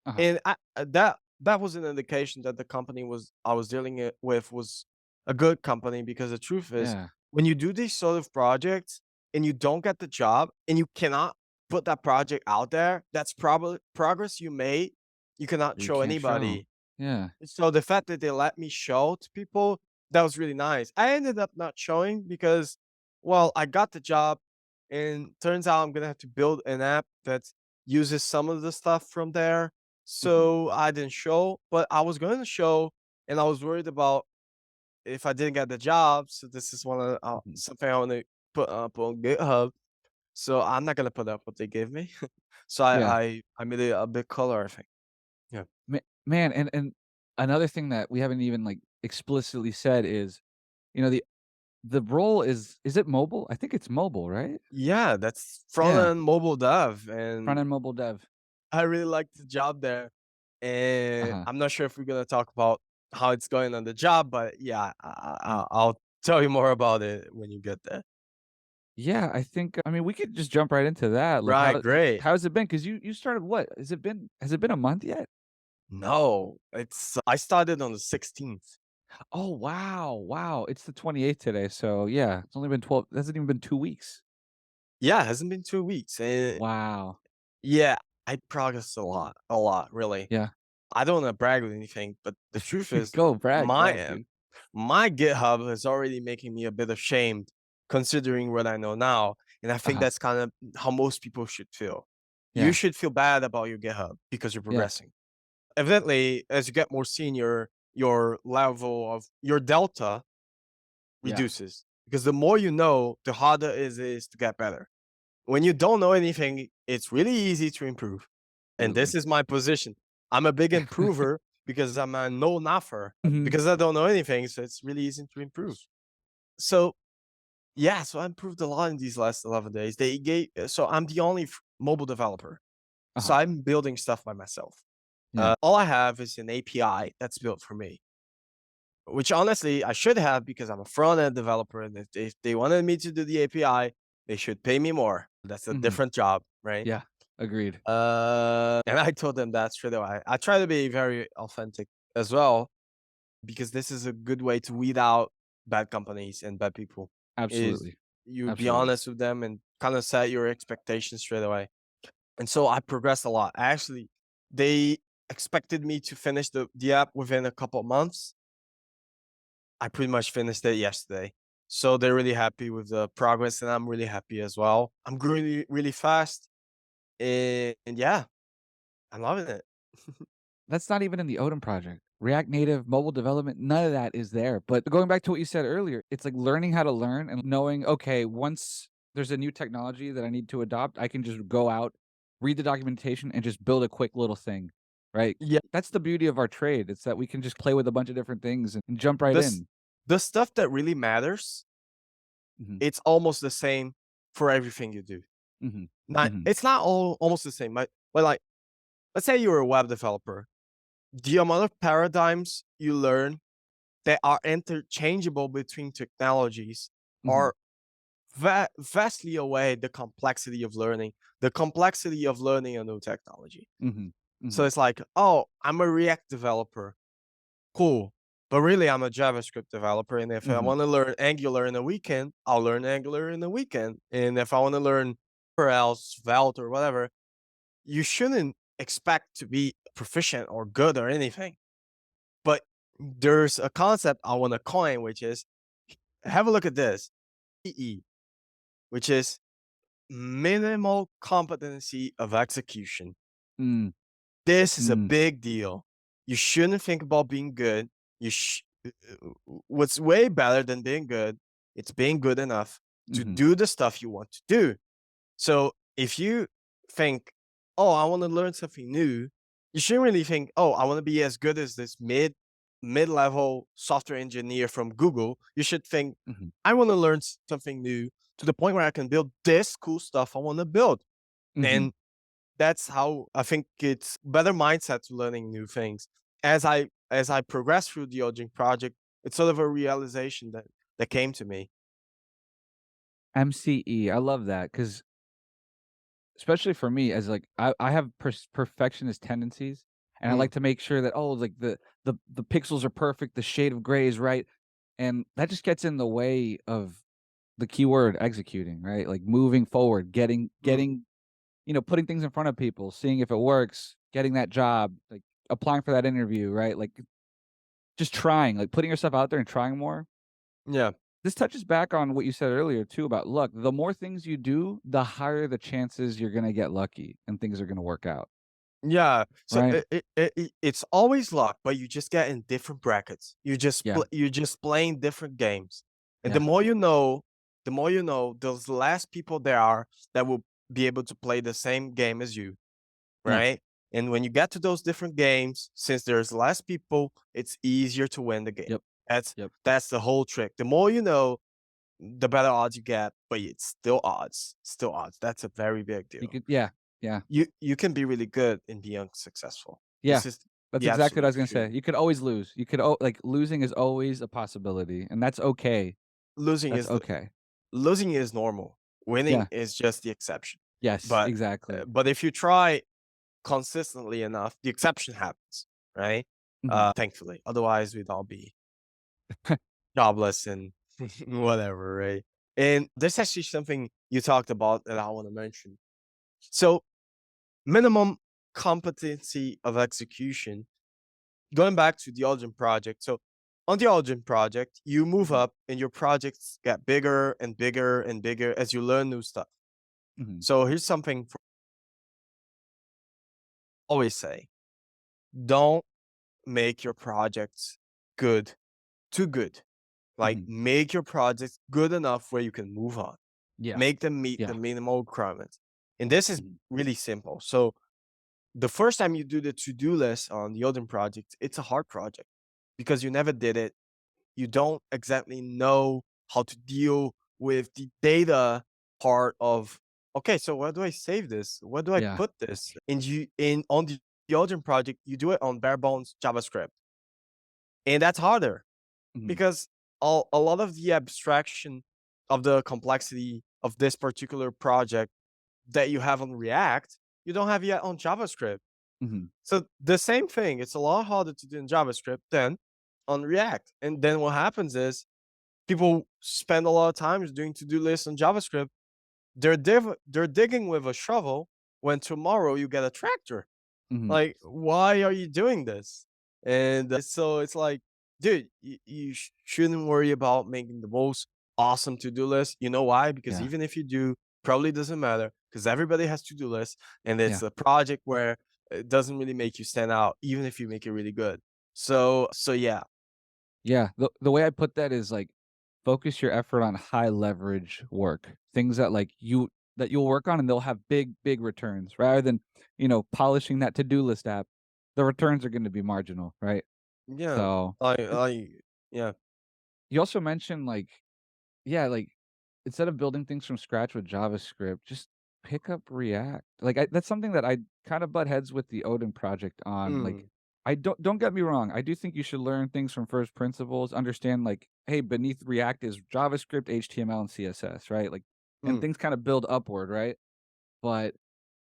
Uh-huh. And that was an indication that the company was I was dealing with was a good company because the truth is, Yeah. when you do these sort of projects and you don't get the job and you cannot put that project out there, that's probably progress you made. You cannot You show can't show. anybody. Yeah. So the fact that they let me show to people, that was really nice. I ended up not showing because, well, I got the job, and turns out I'm gonna have to build an app that uses some of the stuff from there. Mhm. So I didn't show, but I was going to show, and I was worried about if I didn't get the job, so this is one of Mhm. something I want to put up on GitHub. So I'm not gonna put up what they gave me. So Yeah. I made it a bit color, I think. Yeah. Man, and another thing that we haven't even, like, explicitly said is, you know, the role is it mobile? I think it's mobile, right? Yeah, that's front Yeah. end mobile dev, and Front-end mobile dev. I really like the job there. And Uh-huh. I'm not sure if we're gonna talk about how it's going on the job, but yeah, Mm. I'll tell you more about it when you get there. Yeah, I think I mean, we could just jump right into that, like, Right, great. how's it been? Because you started what? Has it been a month yet? No, it's I started on the 16th. Oh, wow, wow, it's the 28th today, so yeah, it's only been 12 it hasn't even been 2 weeks. Yeah, it hasn't been 2 weeks, and Wow. yeah, I progressed a lot, really. Yeah. I don't wanna brag or anything, but the truth is Brag, dude. my GitHub is already making me a bit ashamed considering what I know now, and I think Uh-huh. that's kind of how most people should feel. You Yeah, should feel bad about your GitHub because you're yeah, progressing. Evidently, as you get more senior, your level of your delta yeah, reduces because the more you know, the harder it is to get better. When you don't know anything, it's really easy to improve. And this absolutely. is my position. I'm a big improver because I'm a no naffer Mhm. because I don't know anything. So it's really easy to improve. So yeah, so I improved a lot in these last 11 days. So I'm the only mobile developer. So Uh-huh. I'm building stuff by myself. Yeah. All I have is an API that's built for me, which honestly I should have because I'm a front end developer. And if they wanted me to do the API, they should pay me more. That's a Mhm. different job, right? Yeah, agreed. And I told them that straight away. I try to be very authentic as well because this is a good way to weed out bad companies and bad people. Is Absolutely, you be absolutely. honest with them and kind of set your expectations straight away. And so I progressed a lot. Actually, they expected me to finish the app within a couple of months. I pretty much finished it yesterday. So they're really happy with the progress, and I'm really happy as well. I'm growing really fast, and yeah, I'm loving it. That's not even in the Odin project. React Native, mobile development, none of that is there. But going back to what you said earlier, it's like learning how to learn and knowing, okay, once there's a new technology that I need to adopt, I can just go out, read the documentation, and just build a quick little thing, right? Yeah, That's the beauty of our trade. It's that we can just play with a bunch of different things and jump right this in. the stuff that really matters, Mhm, it's almost the same for everything you do. mhm, Not mhm, it's not all almost the same, but like let's say you're a web developer. The amount of paradigms you learn that are interchangeable between technologies mhm, are vastly away the complexity of learning a new technology. mhm, So mhm, it's like, oh, I'm a React developer. Cool. But really, I'm a JavaScript developer. And if I mhm, want to learn Angular in a weekend, I'll learn Angular in a weekend. And if I want to learn or else Svelte or whatever, you shouldn't expect to be proficient or good or anything. But there's a concept I want to coin, which is have a look at this EE, which is minimal competency of execution. mm, This is a mm, big deal. You shouldn't think about being good. What's way better than being good, it's being good enough to mhm, do the stuff you want to do. So if you think, oh, I want to learn something new, you shouldn't really think, oh, I want to be as good as this mid-level software engineer from Google. You should think, mhm, I want to learn something new to the point where I can build this cool stuff I want to build. mhm. And that's how I think it's better mindset to learning new things. As I progress through the Odin project, it's sort of a realization that came to me. MCE, I love that because especially for me as, like, I have perfectionist tendencies, and I Mm, like to make sure that, oh, like, the pixels are perfect, the shade of gray is right, and that just gets in the way of the keyword executing, right? Like, moving forward, mm, putting things in front of people, seeing if it works, getting that job, like, applying for that interview, right? Like, just trying, like, putting yourself out there and trying more. yeah, This touches back on what you said earlier too about luck. The more things you do, the higher the chances you're gonna get lucky and things are gonna work out. Yeah, so right? it's always luck, but you just get in different brackets. Yeah, You're just playing different games, and yeah, the more you know, there's less people there are that will be able to play the same game as you, yeah. right? And when you get to those different games, since there's less people, it's easier to win the game. Yep, That's yep. that's the whole trick. The more you know, the better odds you get, but it's still odds, still odds. That's a very big You deal. could, yeah, yeah, You can be really good and be unsuccessful. yeah. This is That's the exactly what I absolute was gonna say. truth. You could always lose. You could like losing is always a possibility, and that's okay. Losing That's is the okay. losing is normal. Winning Yeah. is just the exception. Yes. But Exactly. but if you try consistently enough, the exception happens, right? Hmm. Thankfully, otherwise we'd all be jobless and whatever, right? And there's actually something you talked about that I want to mention. So minimum competency of execution. Going back to the Odin project. So on the Odin project, you move Hmm. up and your projects get bigger and bigger and bigger as you learn new stuff. Hmm. So here's something always say: don't make your projects good, too good. Like Hmm. make your projects good enough where you can move on. Yeah. Make them meet the Yeah. minimal requirements. And this is Hmm. really simple. So the first time you do the to-do list on the Odin project, it's a hard project because you never did it. You don't exactly know how to deal with the data part of, okay, so where do I save this? Where do I Yeah. put this? And you in on the Odin project, you do it on bare bones JavaScript. And that's harder Hmm. because a lot of the abstraction of the complexity of this particular project that you have on React, you don't have yet on JavaScript. Hmm. So the same thing, it's a lot harder to do in JavaScript than on React. And then what happens is people spend a lot of time doing to-do lists on JavaScript. They're digging with a shovel when tomorrow you get a tractor. Hmm. Like, why are you doing this? And so it's like, dude, you shouldn't worry about making the most awesome to-do list. You know why? Because Yeah. even if you do, probably doesn't matter because everybody has to-do lists, and it's Yeah. a project where it doesn't really make you stand out, even if you make it really good. So yeah. Yeah, the way I put that is, like, focus your effort on high leverage work, things that, like, that you'll work on and they'll have big, big returns rather than, polishing that to-do list app. The returns are gonna be marginal, right? Yeah. So, and I yeah. you also mentioned, like, yeah, like, instead of building things from scratch with JavaScript, just pick up React. Like, that's something that I kind of butt heads with the Odin project on. Like, Mm, I don't get me wrong. I do think you should learn things from first principles. Understand, like, hey, beneath React is JavaScript, HTML, and CSS, right? Like, and mm, things kind of build upward, right? But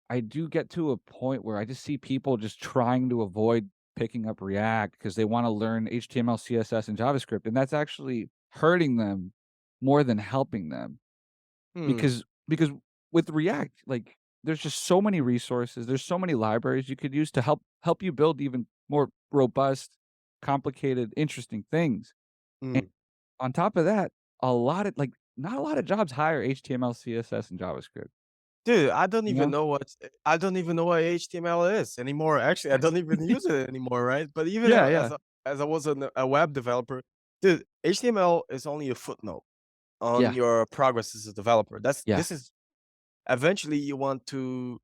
I do get to a point where I just see people just trying to avoid picking up React because they want to learn HTML, CSS, and JavaScript, and that's actually hurting them more than helping them mm. because with React, like, there's just so many resources, there's so many libraries you could use to help you build even more robust, complicated, interesting things. And Mm. on top of that, not a lot of jobs hire HTML, CSS, and JavaScript, Dude, you know? I don't even know what HTML is anymore. Actually, I don't even use it anymore, right? But even Yeah, yeah. as I was a web developer, dude, HTML is only a footnote on Yeah, your progress as a developer. yeah, This is eventually you want to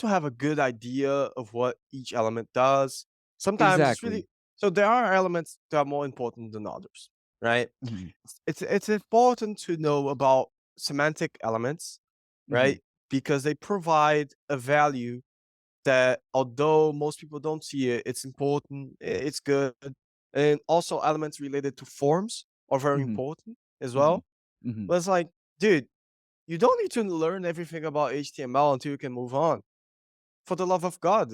have a good idea of what each element does. Sometimes it's exactly. really so there are elements that are more important than others, right? Mhm, It's important to know about semantic elements, mhm, right? Because they provide a value that although most people don't see it, it's important, it's good. And also elements related to forms are very mhm, important as mhm, well. mhm, But it's like, dude, you don't need to learn everything about HTML until you can move on. For the love of God,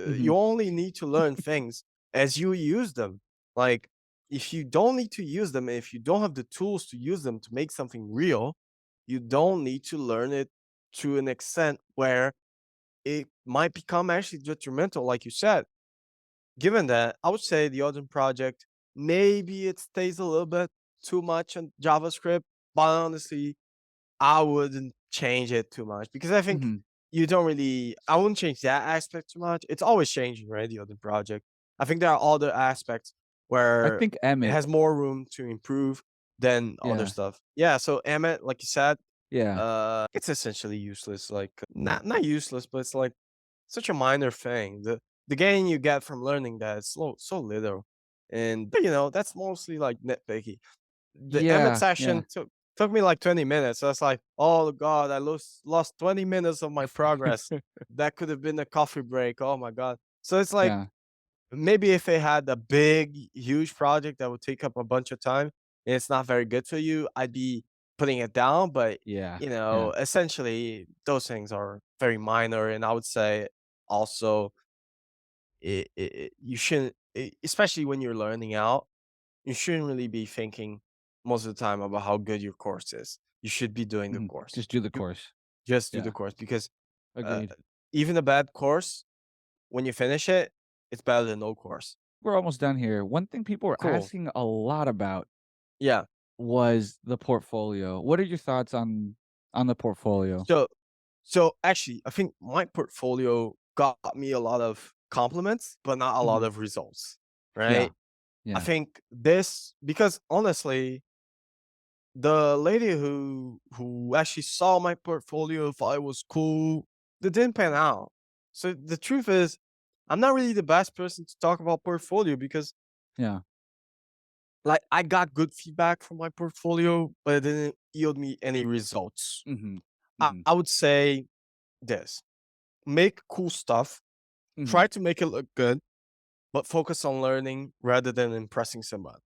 mhm, you only need to learn things as you use them. Like, if you don't need to use them, if you don't have the tools to use them to make something real, you don't need to learn it to an extent where it might become actually detrimental, like you said. Given that, I would say the Odin project, maybe it stays a little bit too much on JavaScript, but honestly, I wouldn't change it too much because I think mhm. you don't really I wouldn't change that aspect too much. It's always changing, right, the other project. I think there are other aspects I where think it Emmett. has more room to improve than other Yeah, stuff. Yeah, so Emmet, like you said, yeah. it's essentially useless, like, not useless, but it's, like, such a minor thing. The gain you get from learning that is so little, and, that's mostly, like, nitpicky. The Emmet Yeah, yeah. session took me like 20 minutes. So I was like, "Oh god, I lost 20 minutes of my progress. That could have been a coffee break. Oh my god." So it's like Yeah. maybe if they had a big, huge project that would take up a bunch of time and it's not very good for you, I'd be putting it down. But Yeah, yeah. essentially those things are very minor, and I would say also you shouldn't, especially when you're learning out, you shouldn't really be thinking most of the time about how good your course is. You should be doing the Mhm. course. Just do the You course. just do the Yeah, course because uh, agreed. even a bad course, when you finish it, it's better than no course. We're almost done here. One thing people were Cool. asking a lot about Yeah. was the portfolio. What are your thoughts on the portfolio? So actually, I think my portfolio got me a lot of compliments, but not a lot Mhm. of results. Yeah, Right. I yeah, think this because honestly, the lady who actually saw my portfolio thought it was cool. That didn't pan out. So the truth is, I'm not really the best person to talk about portfolio because, yeah. like, I got good feedback from my portfolio, but it didn't yield me any results. Mhm, I, mhm, I would say this: make cool stuff, mhm, try to make it look good, but focus on learning rather than impressing someone.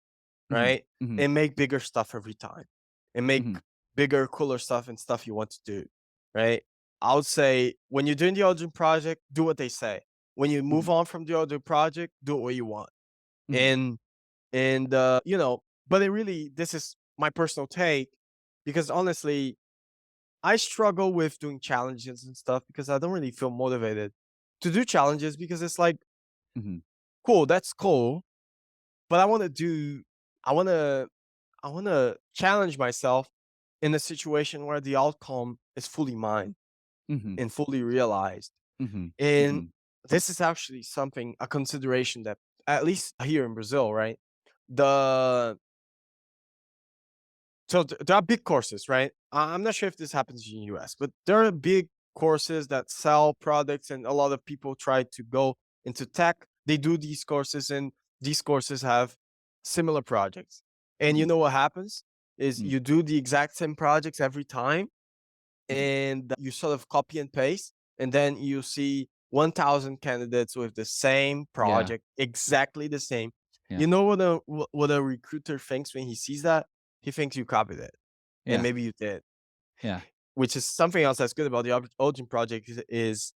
mhm, Right? mhm, And make bigger stuff every time. And make mhm, bigger, cooler stuff and stuff you want to do. Right? I would say when you're doing the Odin project, do what they say. When you move mhm, on from the Odin project, do it what you want. mhm, And but it really this is my personal take because honestly, I struggle with doing challenges and stuff because I don't really feel motivated to do challenges because it's like, mhm, cool, that's cool, but I wanna challenge myself in a situation where the outcome is fully mine mhm, and fully realized. mhm, And mhm. this is actually a consideration that at least here in Brazil, right? The there are big courses, right? I'm not sure if this happens in the US, but there are big courses that sell products, and a lot of people try to go into tech. They do these courses, and these courses have similar projects. And you Mhm, know what happens is mm. you do the exact same projects every time, Mhm. and you sort of copy and paste, and then you see 1,000 candidates with the same Yeah, project, exactly the same. yeah, You know what a recruiter thinks when he sees that? He thinks you copied it, and yeah, maybe you did. yeah, Which is something else that's good about the Origin project is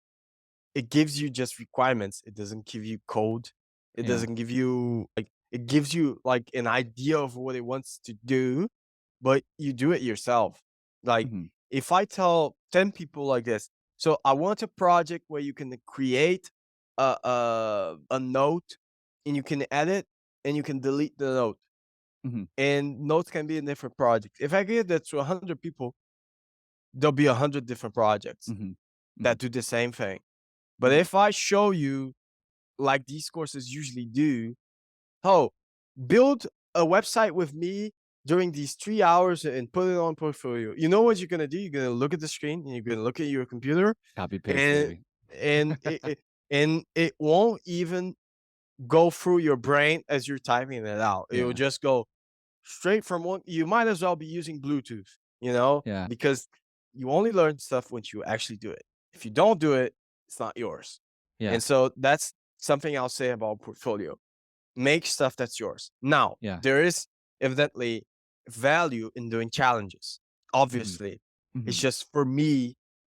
it gives you just requirements. It doesn't give you code. It yeah. doesn't give you like it gives you like an idea of what it wants to do, but you do it yourself. Like Mhm, if I tell 10 people like this, so I want a project where you can create a note and you can edit and you can delete the note. mhm, And notes can be in different projects. If I give that to 100 people, there'll be 100 different projects mhm, that mhm, do the same thing. But mhm. if I show you, like these courses usually do, oh, build a website with me during these 3 hours and put it on portfolio. You know what you're gonna do? You're gonna look at the screen and you're gonna look at your computer, Copy paste, and baby. and it won't even go through your brain as you're typing it out. It will Yeah, just go straight from one. You might as well be using Bluetooth, yeah, because you only learn stuff once you actually do it. If you don't do it, it's not yours. yeah, And so that's something I'll say about portfolio. Make stuff that's yours. Now, yeah. there is evidently value in doing challenges. Mhm, Obviously, it's mhm, just for me,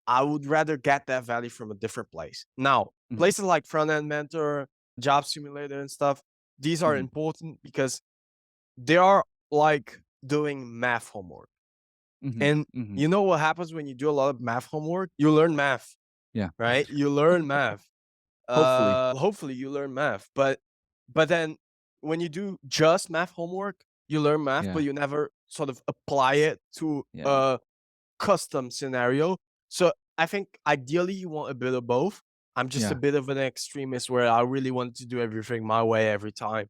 I would rather get that value from a different place. Now, mhm, places like Front End Mentor, Job Simulator, and stuff, these are mhm, important because they are like doing math homework. mhm, And mhm. you know what happens when you do a lot of math homework? You learn math, Yeah. right? You learn math. Hopefully. Hopefully you learn math, but then when you do just math homework, you learn math, Yeah, but you never sort of apply it to yeah, a custom scenario. So I think ideally you want a bit of both. I'm just a Yeah. bit of an extremist where I really want to do everything my way every time.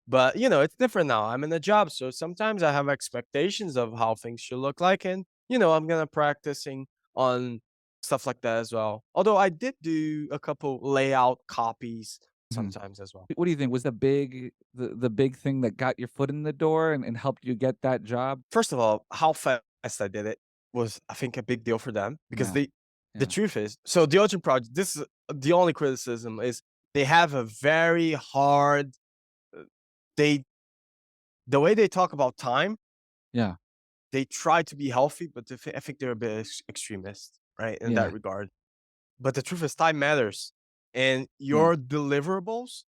But, it's different now. I'm in a job, so sometimes I have expectations of how things should look like, and, I'm gonna practicing on stuff like that as well. Although I did do a couple layout copies Mhm. sometimes as well. What do you think was the big thing that got your foot in the door and helped you get that job? First of all, how fast I did it was, I think, a big deal for them because Yeah. the Yeah. truth is, so the Odin project, this is the only criticism is they have a very hard, uh, they the way they talk about time, Yeah. they try to be healthy, but I think they're a bit extremist, right, in that Yeah. regard. But the truth is, time matters, and Yeah. your deliverables,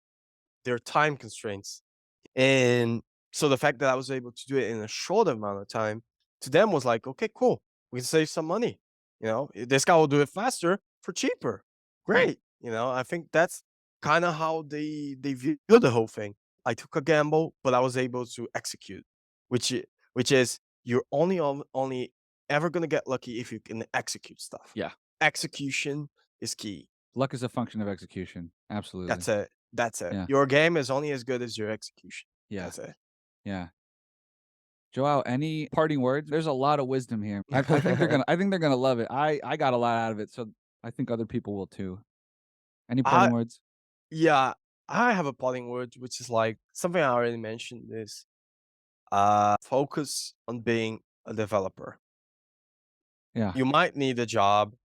they're time constraints. And so the fact that I was able to do it in a short amount of time to them was like, okay, cool. We can save some money. This guy will do it faster for cheaper. Yeah. Great. I think that's kind of how they view the whole thing. I took a gamble, but I was able to execute, which is you're only ever gonna get lucky if you can execute stuff. Yeah. Execution is key. Luck is a function of execution. Absolutely. That's it. That's it. Yeah. Your game is only as good as your execution. Yeah. That's it. Yeah. Joao, any parting words? There's a lot of wisdom here. I think they're gonna love it. I got a lot out of it, so I think other people will too. Any parting I words? Yeah, I have a parting word, which is like something I already mentioned is focus on being a developer. Yeah. You might need a job,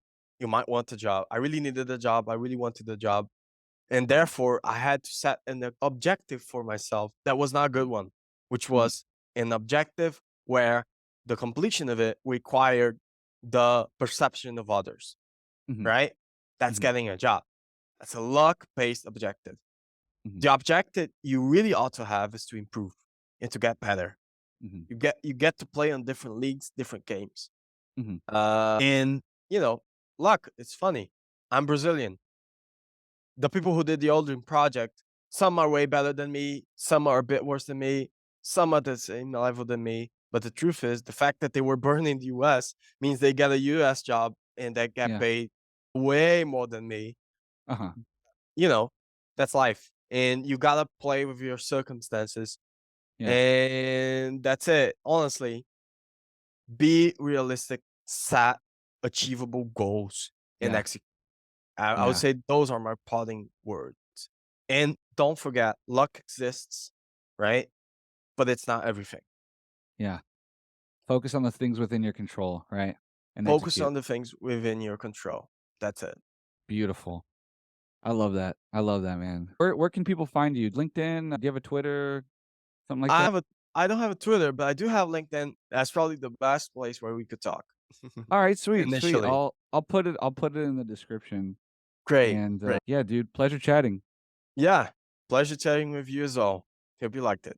you might want a job. I really needed a job, I really wanted a job. And therefore I had to set an objective for myself that was not a good one, which Mhm. was an objective where the completion of it required the perception of others, Mhm. right? That's Mhm. getting a job. That's a luck-based objective. Mhm. The objective you really ought to have is to improve and to get better. Mhm. You get to play on different leagues, different games. Mhm. And luck, it's funny. I'm Brazilian. The people who did the Odin project, some are way better than me, some are a bit worse than me, some are the same level than me. But the truth is, the fact that they were born in the US means they get a US job and they get Yeah. paid way more than me. Uh-huh. You know, that's life. And you gotta play with your circumstances. Yeah. And that's it. Honestly, be realistic, set achievable goals, and Yeah. execute. I would Yeah. say those are my parting words. And don't forget, luck exists, right? But it's not everything. Yeah. Focus on the things within your control, right? And Focus execute. on the things within your control. That's it. Beautiful. I love that. I love that, man. Where can people find you? LinkedIn? Do you have a Twitter? Something like I that? have a I don't have a Twitter, but I do have LinkedIn. That's probably the best place where we could talk. All right, sweet, sweet. Initially. I'll put it in the description. Great, And great. yeah, dude, pleasure chatting. Yeah. Pleasure chatting with you as well. Hope you liked it.